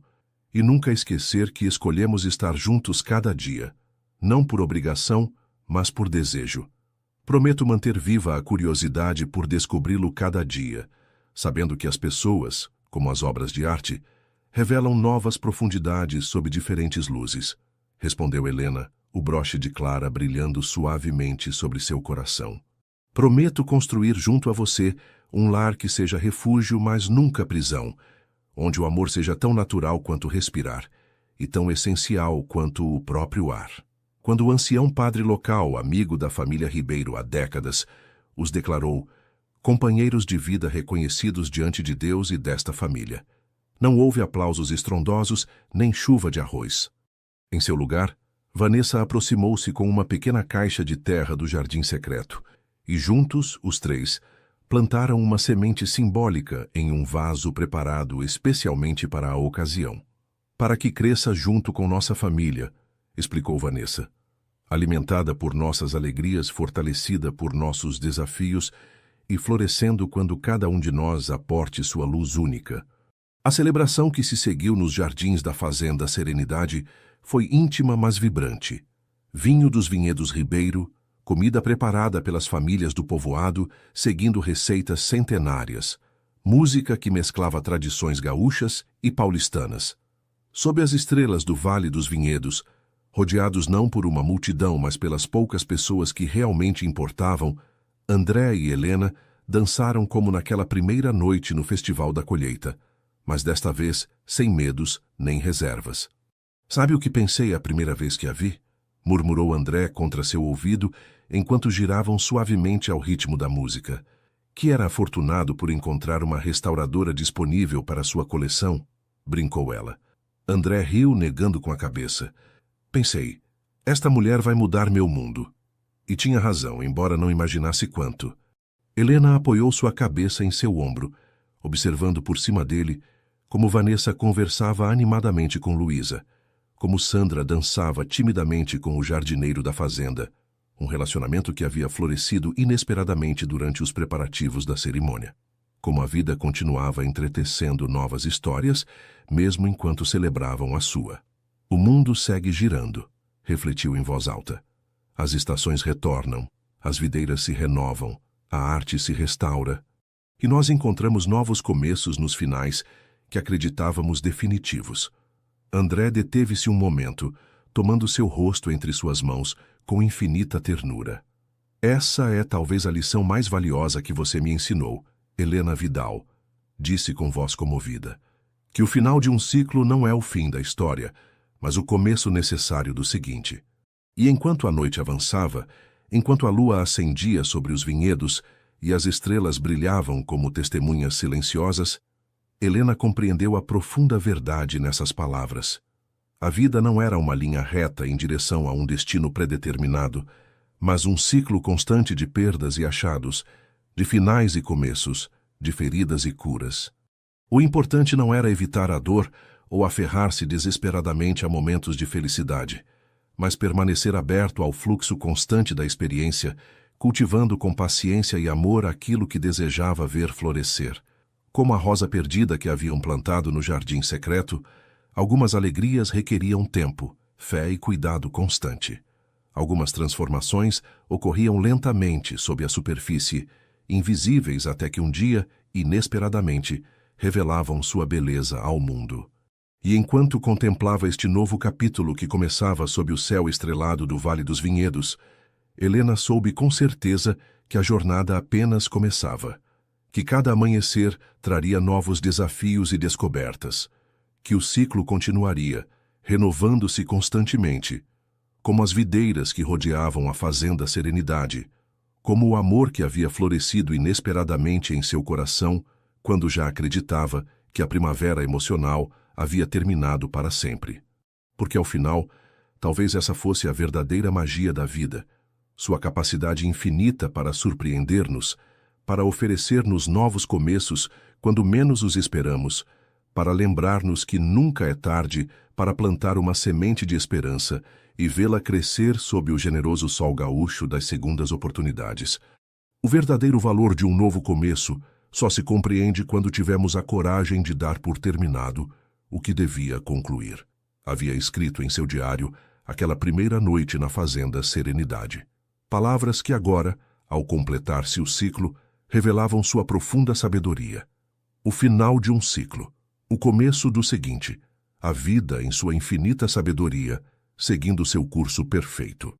e nunca esquecer que escolhemos estar juntos cada dia, não por obrigação, mas por desejo. Prometo manter viva a curiosidade por descobri-lo cada dia, sabendo que as pessoas, como as obras de arte, revelam novas profundidades sob diferentes luzes, respondeu Helena, o broche de Clara brilhando suavemente sobre seu coração. Prometo construir junto a você um lar que seja refúgio, mas nunca prisão, onde o amor seja tão natural quanto respirar, e tão essencial quanto o próprio ar. Quando o ancião padre local, amigo da família Ribeiro há décadas, os declarou companheiros de vida reconhecidos diante de Deus e desta família. Não houve aplausos estrondosos, nem chuva de arroz. Em seu lugar, Vanessa aproximou-se com uma pequena caixa de terra do jardim secreto, e juntos, os três, plantaram uma semente simbólica em um vaso preparado especialmente para a ocasião. Para que cresça junto com nossa família, explicou Vanessa. Alimentada por nossas alegrias, fortalecida por nossos desafios e florescendo quando cada um de nós aporte sua luz única. A celebração que se seguiu nos jardins da Fazenda Serenidade foi íntima, mas vibrante. Vinho dos vinhedos Ribeiro, comida preparada pelas famílias do povoado, seguindo receitas centenárias, música que mesclava tradições gaúchas e paulistanas. Sob as estrelas do Vale dos Vinhedos, rodeados não por uma multidão, mas pelas poucas pessoas que realmente importavam, André e Helena dançaram como naquela primeira noite no Festival da Colheita, mas desta vez sem medos nem reservas. Sabe o que pensei a primeira vez que a vi? Murmurou André contra seu ouvido, enquanto giravam suavemente ao ritmo da música. Que era afortunado por encontrar uma restauradora disponível para sua coleção, brincou ela. André riu, negando com a cabeça. Pensei, esta mulher vai mudar meu mundo. E tinha razão, embora não imaginasse quanto. Helena apoiou sua cabeça em seu ombro, observando por cima dele como Vanessa conversava animadamente com Luísa, como Sandra dançava timidamente com o jardineiro da fazenda, um relacionamento que havia florescido inesperadamente durante os preparativos da cerimônia. Como a vida continuava entretecendo novas histórias, mesmo enquanto celebravam a sua. O mundo segue girando, refletiu em voz alta. As estações retornam, as videiras se renovam, a arte se restaura, e nós encontramos novos começos nos finais que acreditávamos definitivos. André deteve-se um momento, tomando seu rosto entre suas mãos com infinita ternura. Essa é talvez a lição mais valiosa que você me ensinou, Helena Vidal, disse com voz comovida. Que o final de um ciclo não é o fim da história, mas o começo necessário do seguinte. E enquanto a noite avançava, enquanto a lua ascendia sobre os vinhedos e as estrelas brilhavam como testemunhas silenciosas, Helena compreendeu a profunda verdade nessas palavras. A vida não era uma linha reta em direção a um destino predeterminado, mas um ciclo constante de perdas e achados, de finais e começos, de feridas e curas. O importante não era evitar a dor ou aferrar-se desesperadamente a momentos de felicidade, mas permanecer aberto ao fluxo constante da experiência, cultivando com paciência e amor aquilo que desejava ver florescer. Como a rosa perdida que haviam plantado no jardim secreto, algumas alegrias requeriam tempo, fé e cuidado constante. Algumas transformações ocorriam lentamente sob a superfície, invisíveis até que um dia, inesperadamente, revelavam sua beleza ao mundo. E enquanto contemplava este novo capítulo que começava sob o céu estrelado do Vale dos Vinhedos, Helena soube com certeza que a jornada apenas começava, que cada amanhecer traria novos desafios e descobertas, que o ciclo continuaria, renovando-se constantemente, como as videiras que rodeavam a fazenda Serenidade, como o amor que havia florescido inesperadamente em seu coração quando já acreditava que a primavera emocional havia terminado para sempre. Porque, ao final, talvez essa fosse a verdadeira magia da vida, sua capacidade infinita para surpreender-nos, para oferecer-nos novos começos quando menos os esperamos, para lembrar-nos que nunca é tarde para plantar uma semente de esperança e vê-la crescer sob o generoso sol gaúcho das segundas oportunidades. O verdadeiro valor de um novo começo só se compreende quando tivermos a coragem de dar por terminado o que devia concluir. Havia escrito em seu diário aquela primeira noite na fazenda Serenidade. Palavras que agora, ao completar-se o ciclo, revelavam sua profunda sabedoria. O final de um ciclo, o começo do seguinte, a vida em sua infinita sabedoria, seguindo seu curso perfeito.